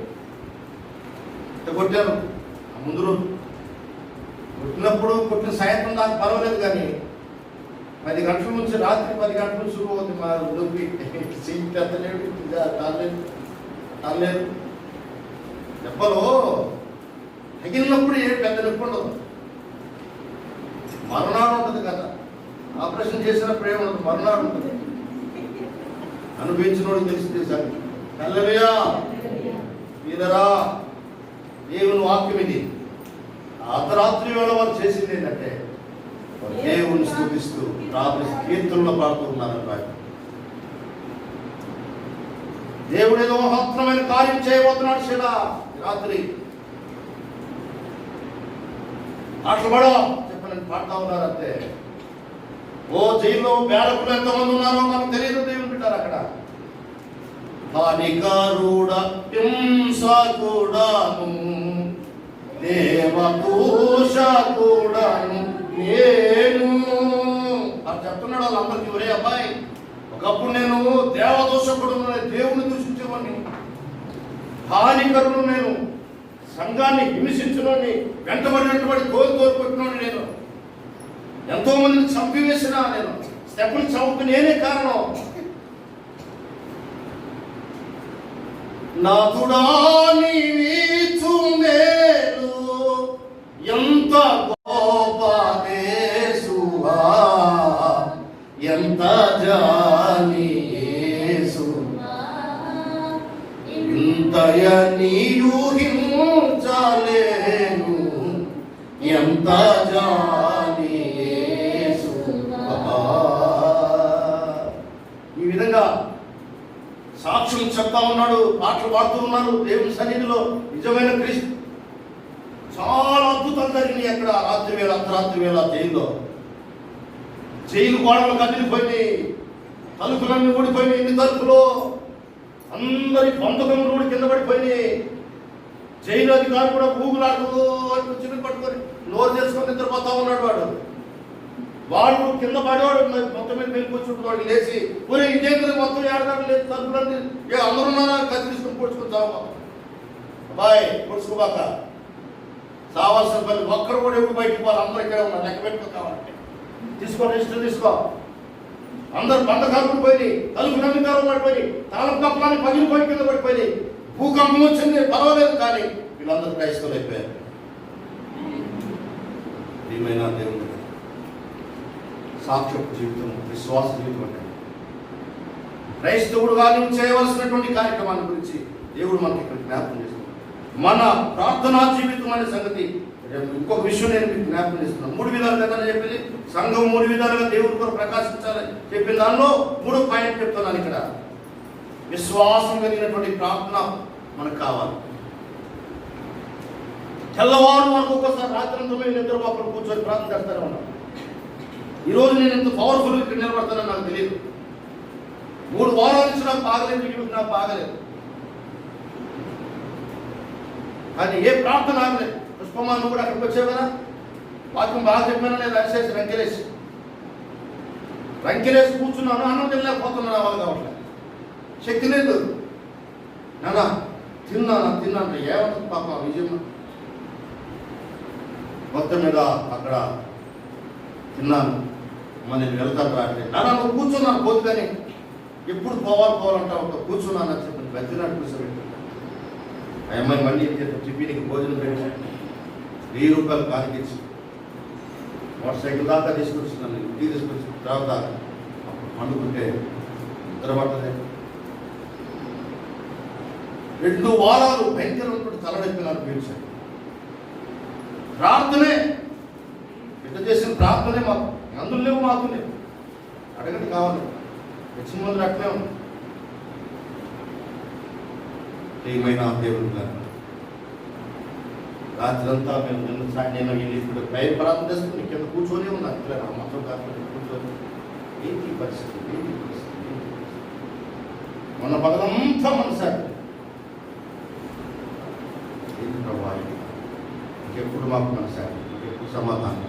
కొట్టారు. ముందు రోజు కొట్టినప్పుడు కొట్టిన సాయంత్రం దాకా పర్వాలేదు, కానీ 10 గంటల నుంచి రాత్రి 10 గంటల నుంచి శురు అవుతుంది. మా నొప్పి సీట్ ఎత్తలేడు, తాలేదు. దెబ్బలు తగిలినప్పుడు ఏ పెద్ద నొప్పి ఉండదు, మరణాలు ఉంటుంది కదా. ఆపరేషన్ చేసినప్పుడు ఏముండదు, మరణాలు ఉంటుంది. అనుభవించినోడు తెలిసింది సార్. హల్లెలూయా. మీదరా దేవుని వాక్యం ఇది. అర్ధరాత్రి వేళ వారు చేసింది ఏంటంటే దేవుని స్తుతిస్తూ కీర్తనలో పాడుతూ ఉన్నారు. దేవుడు ఏదో మహత్తరమైన కార్యం చేయబోతున్నాడు. శిలా రాత్రి పాటలు పడా చెప్పని పాడుతూ ఉన్నారు అంతే. ఓ జైల్లో బేడకులు ఎంతమంది ఉన్నారో మనకు తెలియదు. దేవుని పెట్టారు అక్కడ. హానికారుడ హింసకుడను దేవదూషకుడను నేను అని చెప్తున్నాడు వాళ్ళందరికీ. ఒరే అబ్బాయి, ఒకప్పుడు నేను దేవదూషకుడు, దేవుని దూషించేవాడిని, హానికరుడు నేను, సంఘాన్ని హింసించులోని వెంటబడి తోలుకొట్టినోని నేను, ఎంతో మందిని చంపివేసిన నేను, స్టెప్పులు చంపు నేనే కారణం. నాథుడా నీవీచు మేలు ఎంత గోపదేశువా, ఎంత జాని యేసువా, ఇంతయ నీయు హింసలేను, ఎంత జాని యేసువా. ఈ విధంగా సాక్ష్యం చెప్తా ఉన్నాడు, పాటలు పాడుతూ ఉన్నారు దేవుని సన్నిధిలో. నిజమైన క్రీస్తు. చాలా అద్భుతాలు జరిగినాయి అక్కడ. అర్ధరాత్రి వేళ జైలు గోడలు కదిలిపోయినాయి, తలుపులన్నీ ఊడిపోయినాయి. ఎన్ని తలుపులో అందరి బంధుకములు కూడా కింద పడిపోయినాయి. జైలు అధికారి కూడా ఊగులాడుతూ చిన్న పట్టుకొని నోరు చేసుకొని నిద్రపోతా ఉన్నాడు. వాడు కింద పడేవాడు, మొత్తం మీద వెళ్ళిపోతుంటాడు. వాడు లేచి ఊరే ఇదే మొత్తం ఏడాది లేదు, తలుపులన్నీ అందరున్నారా కత్తి తీసుకొని పొడుచుకొని చావా అబ్బాయి, పొడుచుకోబాక, చావాల్సిన పని. ఒక్కరు కూడా ఎప్పుడు బయటికి పోవాలి, అందరూ ఇక్కడే ఉన్నారు. లెక్క పెట్టుకో, కావాలంటే తీసుకో, రిజిస్టర్ తీసుకో. అందరు బంధకాలు పోయి, తలుపులన్నీ కాలం పడిపోయి, తాళం కప్పలాన్ని పగిలిపోయి కింద పడిపోయి, భూకంపం వచ్చింది పర్వాలేదు, కానీ వీళ్ళందరూ క్రైస్తవులు అయిపోయారు. ఏమైనా దేవుడు సాక్ష్యపు జీవితం, విశ్వాస జీవితం అంటే క్రైస్తవుడుగా నువ్వు చేయవలసినటువంటి కార్యక్రమాల గురించి దేవుడు మనకి ఇక్కడ జ్ఞాపకం చేస్తున్నాడు. మన ప్రార్థనా జీవితం అనే సంగతి ఇంకొక విషయం నేను మీకు జ్ఞాపకం చేస్తున్నాను. 3 విధాలు కదా చెప్పింది. సంఘం 3 విధాలుగా దేవుడి కొరకు ప్రకాశించాలని చెప్పిన దానిలో 3వ పాయింట్ చెప్తున్నాను ఇక్కడ. విశ్వాసం కలిగినటువంటి ప్రార్థన మనకు కావాలి. తెల్లవారు వరకు ఒక్కోసారి రాత్రి అంతా మేము నిద్రపోకుండా కూర్చొని ప్రార్థన చేస్తూనే ఉన్నాం. ఈరోజు నేను ఎంత పవర్ఫుల్ ఇక్కడ నిలబడతానని నాకు తెలియదు. 3 వారాల నుంచి నాకు బాగలేదు, నాకు బాగలేదు, కానీ ఏ ప్రార్థన ఆగలేదు. పుష్పమాను కూడా అక్కడికి వచ్చావు కదా, వాక్యం బాగా చెప్పాను. నేను అరిసేసి రంకెలేసి కూర్చున్నాను. అన్నం తినలేకపోతున్నాను, వాళ్ళు కావట్లేదు, శక్తి లేదు. నానా తిన్నాను ఏమంటుంది పాప విజయమ్మ. మొత్తం మీద అక్కడ తిన్నాను. నేను వెళ్తాను రాట్లే. నువ్వు కూర్చున్నాను పోతు కానీ ఎప్పుడు పోవాలంటా ఉంటావు, కూర్చున్నాను అని చెప్పి బతినాడు కూర్చోబెట్టి ఆ అమ్మాయి మళ్ళీ ఏం చేస్తాను టిఫిన్కి భోజనం పెట్టి 1000 రూపాయలు కానికిచ్చి మోటార్ సైకిల్ దాకా తీసుకొచ్చినాను. ఇంటికి తీసుకొచ్చి తర్వాత అప్పుడు పండుకుంటే నిద్ర పట్టలే. 2 వారాలు భయంకరమైనటువంటి తలనొప్పినాను పీల్చాను. ప్రార్థనే బిడ్డ చేసిన ప్రార్థనే మాకు అందులో లేవు, మాకు లేవు. అడగండి కావాలి, వచ్చిన ముందు అట్లే ఉంది. ఏమైనా దేవుడు రాత్రి అంతా నేను ఇప్పుడు భయం ప్రార్థన చేసుకుని కింద కూర్చొని ఉన్నాను. ఇలా నా మొత్తం కాకుండా కూర్చొని ఏంటి పరిస్థితి. మొన్న పగలంతా మనసారి ఏంటి ప్రభావ, ఇంకెప్పుడు మాకు మనసారి, ఇంకెప్పుడు సమాధానం.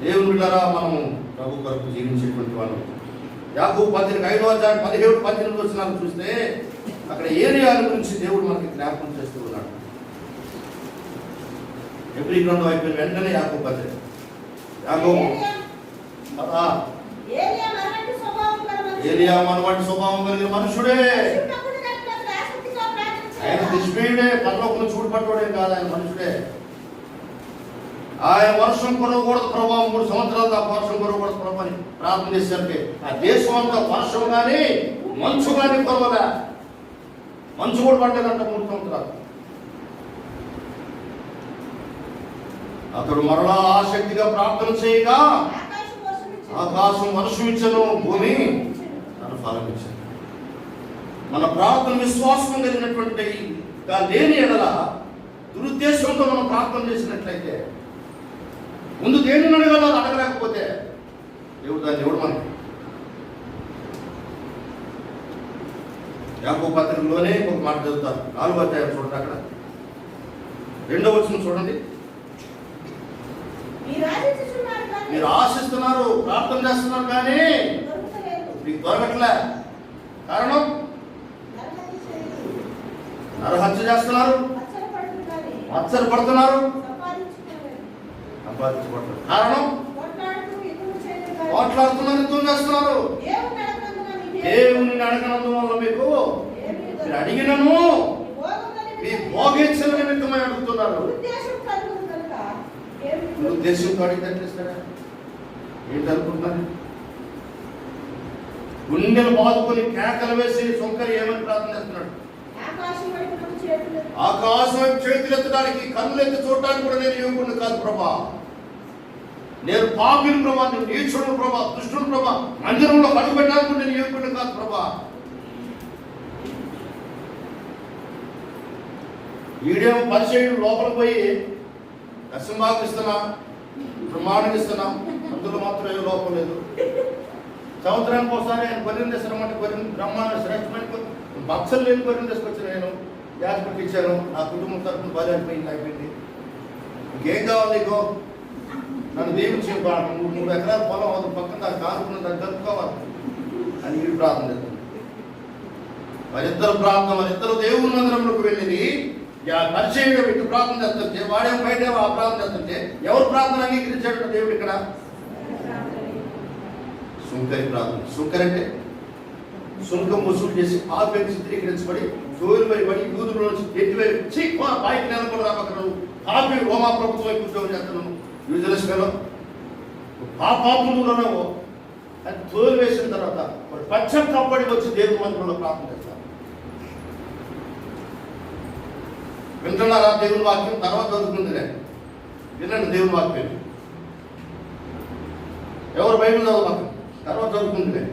దేవుని బిడ్డలారా, మనము ప్రభు కొరకు జీవించేటువంటి వాళ్ళు. యాకోబు పత్రిక 5వ అధ్యాయం 17-18 వచనాలు చూస్తే అక్కడ ఏలియాల గురించి దేవుడు మనకి జ్ఞాపకం చేస్తూ ఉన్నాడు. ఎబ్రీ గ్రంథం అయిపోయిన వెంటనే యాకోబు పత్రిక ఏలియా మనవంటి స్వభావం కలిగిన మనుషుడే. ఆయన దిష్మేయుడే, పరలోకంలో చూడపట్టోడే కాదు, ఆయన మనుషుడే. ఆయన వర్షం కురవకూడదు ప్రభావ, 3 సంవత్సరాలు దాకా వర్షం కురవకూడదు ప్రభావ అని ప్రార్థన చేసేసరికి ఆ దేశం అంతా వర్షం కానీ మంచు కానీ కురవగా, మంచు కూడా పడలేదంట 3 సంవత్సరాలు. అతడు మరలా ఆసక్తిగా ప్రార్థన చేయగా ఆకాశం వర్షం ఇచ్చను, భూమి తన ఫలం ఇచ్చను. మన ప్రార్థన విశ్వాసం కలిగినటువంటి లేని ఎడల దురుద్దేశంతో మనం ప్రార్థన చేసినట్లయితే ముందు దేనిని అడగాలో అడగలేకపోతే దేవుడు దాన్ని ఎవడు మనకి. యాకోబు పత్రికలోనే ఒక మాట చదువుతారు, 4వ అధ్యాయం చూడండి, అక్కడ 2వ వచనం చూడండి. మీరు ఆశిస్తున్నారు, ప్రార్థన చేస్తున్నారు కానీ మీకు దొరకట్లే. కారణం నరహత్య చేస్తున్నారు, మత్సరపడుతున్నారు, సంపాదించబడుతున్నారు. కారణం మాట్లాడుతున్నారు, యుద్ధం చేస్తున్నారు. దేవుని అడగనందు వల్ల మీకు మీరు అడిగినను మీ భోగేచ్ఛల నిమిత్తమై అడుగుతున్నారు. ఉద్దేశంతో అడిగినట్లేస్తాడా ఏంటనుకుంటున్నారు? గుండెలు బాదుకొని కేకలు వేసి సొంకరి ఏమని ప్రార్థన చేస్తున్నాడు? ఆకాశం చేతులు ఎత్తడానికి, కన్నులు ఎత్తి చూడటానికి కూడా నేను యోగుడిని కాదు ప్రభా, నేను పాపిని ప్రభా, నేను నీచుడు ప్రభా, దుష్టుడు ప్రభా, మందిరంలో అడుగు పెట్టడానికి నేను యోగుడిని కాదు ప్రభా. వీడేమో పరిచయం లోపల పోయి దశంభాగం ఇస్తున్నా, ప్రమాణం ఇస్తున్నా, అందులో మాత్రం ఏ లోపం లేదు. సంవత్సరానికి ఒకసారి ఆయన కొరిని తెస్తామంటే కొరిని బ్రహ్మాండ శ్రేష్టమైన భక్తులు లేని కొరిని తీసుకొచ్చిన నేను గ్యాస్ పెట్టించాను. నా కుటుంబం తరఫున బాగా అయిపోయింది. ఇంకేం కావాలి నీకు? నన్ను దీవించి 3 ఎకరాల పొలం అవుతుంది, పక్కన దాన్ని కానుకున్న దాన్ని జరుపుకోవాలి అని వీడు ప్రార్థన చేస్తుంది. వారిద్దరు దేవుని మందిరంలోకి వెళ్ళింది. పరిచయం ఇటు ప్రార్థన చేస్తుంటే వాడేమో బయట ఆ ప్రార్థన చేస్తుంటే ఎవరు ప్రార్థన అంగీకరించాడు దేవుడు? ఇక్కడ సుంకరి ప్రార్థన. సుంకరి అంటే సుంకం వసూలు చేసి పాపం చిత్రీకరించబడి జోలుబడి యూదుల నుంచి ఎత్తివేసి బయట నెలకొని రాబోతున్నాను. పాపి రోమా ప్రభుత్వం వైపు ఉద్యోగం చేస్తున్నాను. యూజలస్లో పాపాపులను అది తోలు వేసిన తర్వాత పశ్చాత్తాపడి వచ్చి దేవుని మందిరంలో ప్రార్థన చేస్తారు. వింటున్నారా దేవుని వాక్యం? తర్వాత చదువుకుందిలే, వినండి దేవుని వాక్యం. ఎవరు బైబిల్ చదవాలి, తర్వాత చదువుకుందిలే.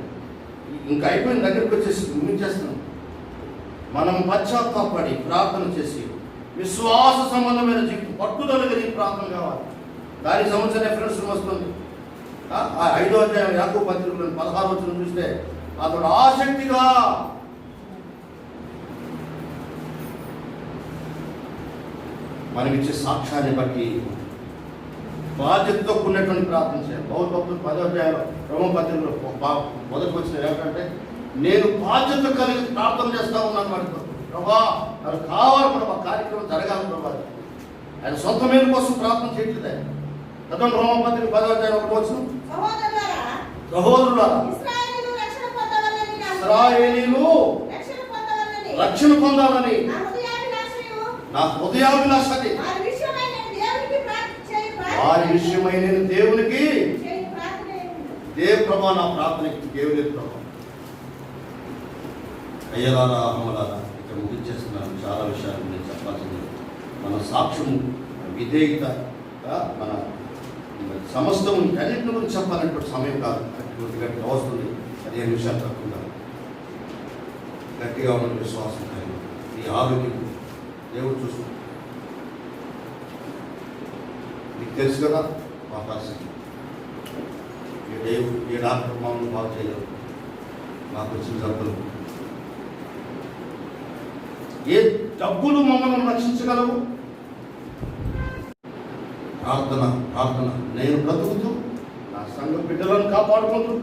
ఇంకా అయిపోయిన దగ్గరికి వచ్చేసి ముగించేస్తున్నాం. మనం పశ్చాత్తాపడి ప్రార్థన చేసి విశ్వాస సంబంధమైన జీవితం పట్టుదల కలిగి ప్రార్థన కావాలి. దానికి సంబంధించిన రెఫరెన్స్ వస్తుంది. 5వ అధ్యాయం యాకోబు పత్రికలో 16వ వచనం చూస్తే అతడు ఆసక్తిగా మనమిచ్చే సాక్ష్యాన్ని బట్టి బాధ్యతతో కూడినటువంటి ప్రార్థన చేయాలి. పౌలు భక్తులు 10వ అధ్యాయంలో రోమా పత్రికలో మొదటికి వచ్చిన ఏమిటంటే నేను బాధ్యత కలిగి ప్రార్థన చేస్తా ఉన్నాను. మరి ప్రభా అది కావాలి ప్రభా, కార్యక్రమం జరగాలి ప్రభా. ఆయన సొంత మేలు కోసం ప్రార్థన చేయట్లేదు ఆయన. చదవండి రోమపత్రిక 10:1 సహోదరులారా, ఇశ్రాయేలీయులు రక్షణ పొందాలని నా హృదయాభిలాష అది. వారి విషయమై నేను దేవునికి ప్రభా, నా ప్రార్థనకి దేవుని ప్రభా. అయ్యలారా, అమ్మలారా, ఇక్కడ ముగించేస్తున్నాను. చాలా విషయాలు నేను చెప్పాల్సింది. మన సాక్ష్యము, విధేయత, మన సమస్తం అన్నింటి గురించి చెప్పాలనేటువంటి సమయం కాదు. అటువంటి గట్టిగా వస్తుంది. 15 నిమిషాలు తక్కువ. గట్టిగా ఉన్న విశ్వాసం కలిగి ఈ ఆరోగ్యం దేవుడు చూస్తుంది. మీకు తెలుసు కదా మా పరిస్థితి. ఈ దేవుడు, ఈ డాక్టర్ మమ్మల్ని బాగు చేయలేవు. మాకు వచ్చిన జబ్బులు, ఏ డబ్బులు మమ్మల్ని రక్షించగలవు? ప్రార్థన, ప్రార్థన. నేను బ్రతుకుతూ నా సంఘ బిడ్డలను కాపాడుకుంటూ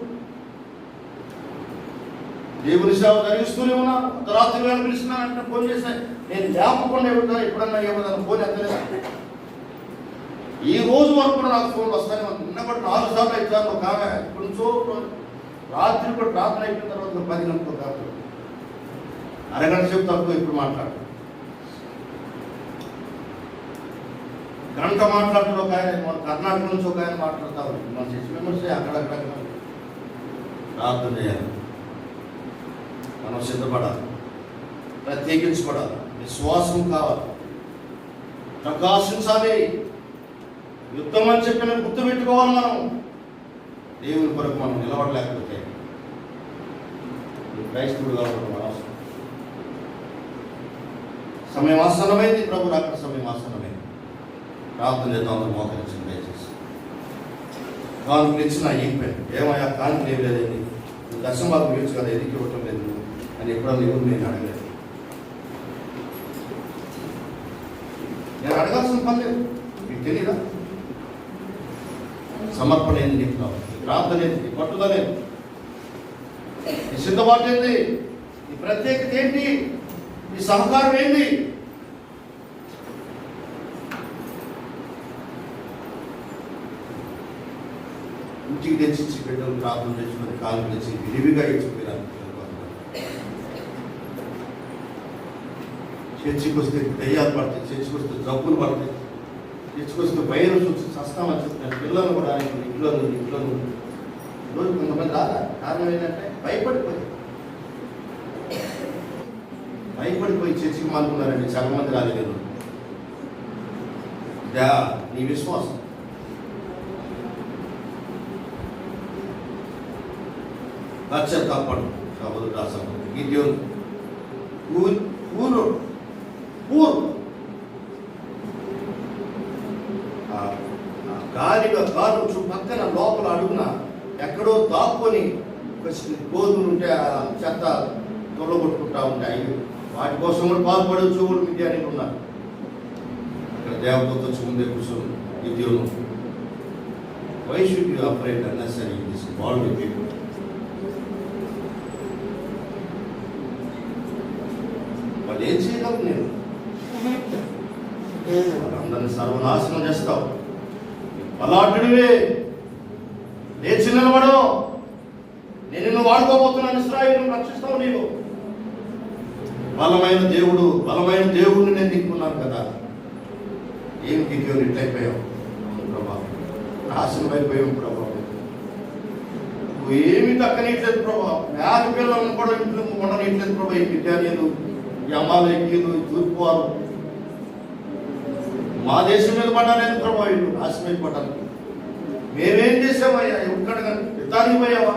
దేవుని సేవ జరిగిస్తూనే ఉన్నాను. రాత్రి వేళ పిలుస్తున్నానంటే ఫోన్ చేశాను. నేను లేపకుండా ఎప్పుడన్నా ఏమన్నా ఫోన్ ఎత్తలేదు. ఈ రోజు వరకు కూడా నాకు ఫోన్ వస్తానే ఉంది. నిన్నబట్టి 4 సార్లు ఇచ్చాను. ఒక ఆమె కొంచెం రాత్రి కూడా ప్రార్థన అయిపోయిన తర్వాత 10 గంటలకు కాదు, అరగంట సేపు తక్కువ ఇప్పుడు మాట్లాడు. గంట మాట్లాడుతున్న ఒక ఆయన, మన కర్ణాటక నుంచి ఒక ఆయన మాట్లాడుతూ ఉంది. మన 6 మెంబర్స్ అక్కడక్కడ ప్రార్థన చేయాలి. మనం సిద్ధపడాలి, ప్రత్యేకించబడాలి, విశ్వాసం కావాలి, ప్రకాశించాలి. యుద్ధం అని చెప్పిన గుర్తుపెట్టుకోవాలి. మనం దేవుని కొరకు మనం నిలబడలేకపోతే క్రైస్తవుడు కావడం అవసరం. సమయం ఆసన్నమైంది. ప్రభు అక్కడ సమయం ఆసన్నమైంది. ప్రార్థన చేద్దాం. అందరూ మోకరించండి దయచేసి. కానుకలు ఇచ్చిన ఏమయ్యా కానుకలు ఏం లేదండి, దశమాలకు వేయచ్చు కదా, ఎందుకు ఇవ్వటం లేదు అని ఎప్పుడన్నా ఎవరు నేను అడగలేదు. నేను అడగాల్సిన పని లేదు. మీకు తెలియదా? సమర్పణ ఏంది నీకు కావాలి, ప్రార్థన ఏంది, పట్టుదల ఏంది, ఈ సిద్ధపాటు ఏంది, ఈ ప్రత్యేకత ఏంటి, ఈ సహకారం ఏంది? ఇంటికి తెచ్చి బిడ్డలు ప్రార్థన తెచ్చుకొని కాలు తెచ్చి విరివిగా ఇచ్చిపోయారు. చర్చికి వస్తే దయ్యాలు పడతాయి, చర్చికి వస్తే జబ్బులు పడతాయి, చర్చికి వస్తే వైరస్ వచ్చి చస్తామని చెప్తాను. పిల్లలు కూడా ఇంట్లో రోజు కొంతమంది రాదా. కారణం ఏంటంటే భయపడిపోయి చర్చికి మానుకున్నారండి. చాలా మంది రాలేదు. నీ విశ్వాసం పశ్చాత్తాపడు సహోదరుడు రాసాడు. గిద్యోను గాలి పక్కన లోపల అడుగున ఎక్కడో దాక్కుని గోధుమలు ఉంటే ఆ చెత్త తొలగొట్టుకుంటా ఉంటాయి. వాటి కోసం కూడా పాల్పడే చూడు విద్యానికి ఉన్నారు. ఇక్కడ దేవదూత వచ్చి ముందే కూర్చొని గిద్యోను, why should you operate unnecessary in this world people? వాళ్ళు ఏం చేయగలరు? నేను వాళ్ళందరినీ సర్వనాశనం చేస్తావు. బలాఢ్యుడివే, లేచి నిలబడు, నేను నిన్ను వాడుకోబోతున్నాను, ఇశ్రాయేలును రక్షిస్తావు. నీవు బలమైన దేవుడిని నేను దిక్కున్నాను కదా. ఏమి దిక్కు ఇట్లయిపోయావు ప్రభా, నాశనం అయిపోయావు ప్రభా. నువ్వు ఏమి దక్కనీయట్లేదు ప్రభా. మేక పిల్లలను కూడా ఇంట్లో ఉండనీయట్లేదు ప్రభా. ఈ విద్యాలయాలు, ఈ అమాలయీయులు, ఈ తూర్పువారు మా దేశం మీద పడ్డాలేదు ప్రభా. వీళ్ళు నాశనం అయిపోవటానికి మేమేం చేసామయ్యా? ఎక్కడ యుద్ధానికి పోయావా?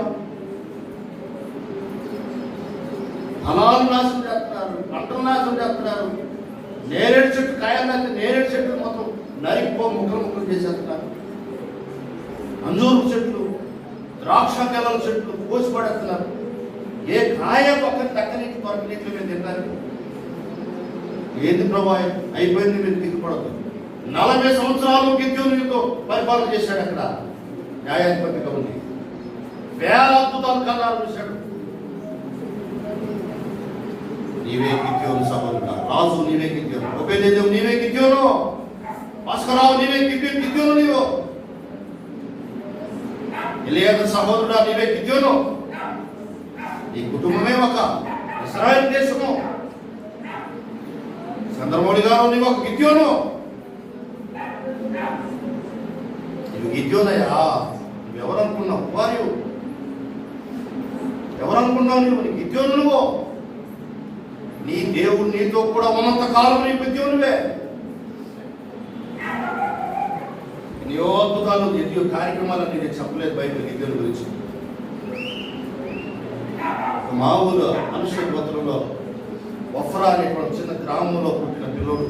ఫలాలు నాశనం చేస్తున్నారు, పంటలు నాశనం చేస్తున్నారు. నేరేడు చెట్టు కాయలు, నేరేడు చెట్లు మొత్తం నరికిపో ముక్కలు చేసేస్తున్నారు. అంజూరు చెట్లు, ద్రాక్ష గెలల చెట్లు కోసి పడేస్తున్నారు. ఏ కాయ పక్కన దక్కనీటి దొరకనీటి మీద తింటారు. ఏది ప్రభా అయిపోయింది, మీరు దిగుపడదు. 40 సంవత్సరాలు గిద్యోనుతో పరిపాలన చేశాడు. అక్కడ న్యాయాధిపతిగా ఉంది. వేల అద్భుతాలు కన్నాలు చూశాడు. నీవే గిద్యోను సభలుగా రాజు నీవే గిద్యోను, ఉపేదేదేవు నీవే గిద్యోను, భాస్కరరావు నీవే గిద్యోను, నీవు ఎలియాజరు సహోదరుడా నీవే గిద్యోను. ఈ కుటుంబమే ఒక ఇశ్రాయేలు దేశము. చంద్రమౌళి గారు నీవు ఒక గిద్యోను. నువ్వు గిద్యోనయ్యా. నువ్వెవరనుకున్నావు? వారు ఎవరనుకున్నావు? నువ్వు నీ గిద్యోను. నువ్వు నీ దేవుడు నీతో కూడా ఉన్నంత కాలం నీ గిద్యోనువే. ఎన్నో అద్భుతాలు, ఎన్నో కార్యక్రమాలు నేను చెప్పలేదు బైబిల్ గిద్యోను గురించి. మా ఊరు మనుష్య గోత్రంలో వఫ్రా అనేటువంటి చిన్న గ్రామంలో పుట్టిన పిల్లోడు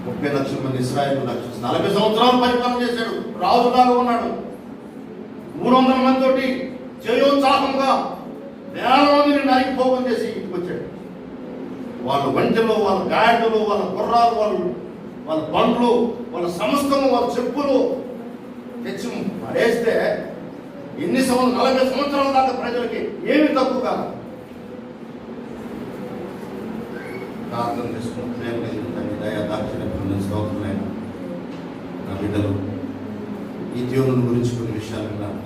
30 లక్షల మంది ఇశ్రాయేలు 40 సంవత్సరాలు పరిపాలన చేశాడు. రాజులాగా ఉన్నాడు. 300 మందితోటి జయోత్సాహంగా వేల మందిని నరికిపోగం చేసి ఇంటికి వచ్చాడు. వాళ్ళ వంటలు, వాళ్ళ గాడిదలు, వాళ్ళ గుర్రాలు, వాళ్ళ బండ్లు, వాళ్ళ సమస్తము, వాళ్ళ చెప్పులు తెచ్చి పడేస్తే ఎన్ని 40 సంవత్సరాల దాకా ప్రజలకి ఏమి తక్కువ కాదు. ప్రార్థన చేసుకుని ప్రేమ కలిగి దయా దాక్షిణ్యం స్తోత్రమైన నా బిడ్డలు ఈ దేవుని గురించి కొన్ని విషయాలు విన్నాను.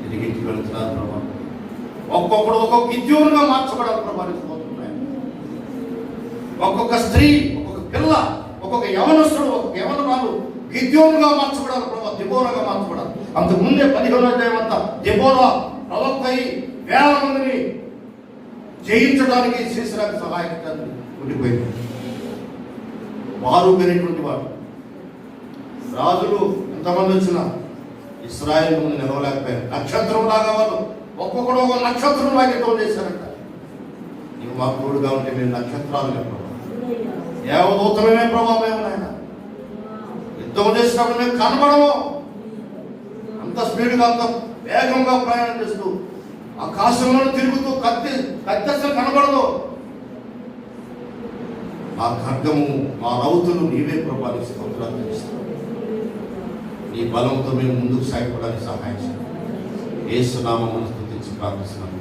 ఎదిగింటికి వెళుతున్నారు ప్రభా. ఒక్కొక్కడు ఒక్కొక్క గిద్యోనుగా మార్చబడాలి ప్రభా. ఒక్కొక్క స్త్రీ, ఒక్కొక్క పిల్ల, ఒక్కొక్క యవనస్తుడు, ఒక్కొక్క యవనరాలు గిద్యోనుగా మార్చబడాలి ప్రభా. దెబోరాగా మార్చబడాలి. అంతకుముందే 15వ అధ్యాయం అంతా దెబోరా ప్రవక్త అయి వేల మందిని జయించడానికి సీసరాకు సహాయకాన్ని ఉండిపోయింది. వారు అనేటువంటి వాడు రాజులు ఎంతమంది వచ్చినా ఇశ్రాయేలు ముందు నిలవలేకపోయారు. నక్షత్రం లాగా వాళ్ళు ఒక్కొక్కడు ఒక నక్షత్రం లాగా యుద్ధం చేశారంట. నీవు మాకు తోడుగా ఉంటే మేము నక్షత్రాలు ప్రభావం, దేవదూతమే ప్రభావం. ఆయన యుద్ధం చేసినప్పుడు మేము కనబడము. అంత స్పీడ్గా, అంత వేగంగా ప్రయాణం చేస్తూ ఆకాశంలో తిరుగుతూ కత్తి అసలు కనబడదు. మా ఖడ్గము, మా రౌతులు నీవే ప్రభావి స్తోత్రాలు చేస్తాం. నీ బలంతో మేము ముందుకు సాగిపోవడానికి సహాయం చేయండి. యేసు నామమును స్తుతించి ప్రార్థిస్తున్నాం.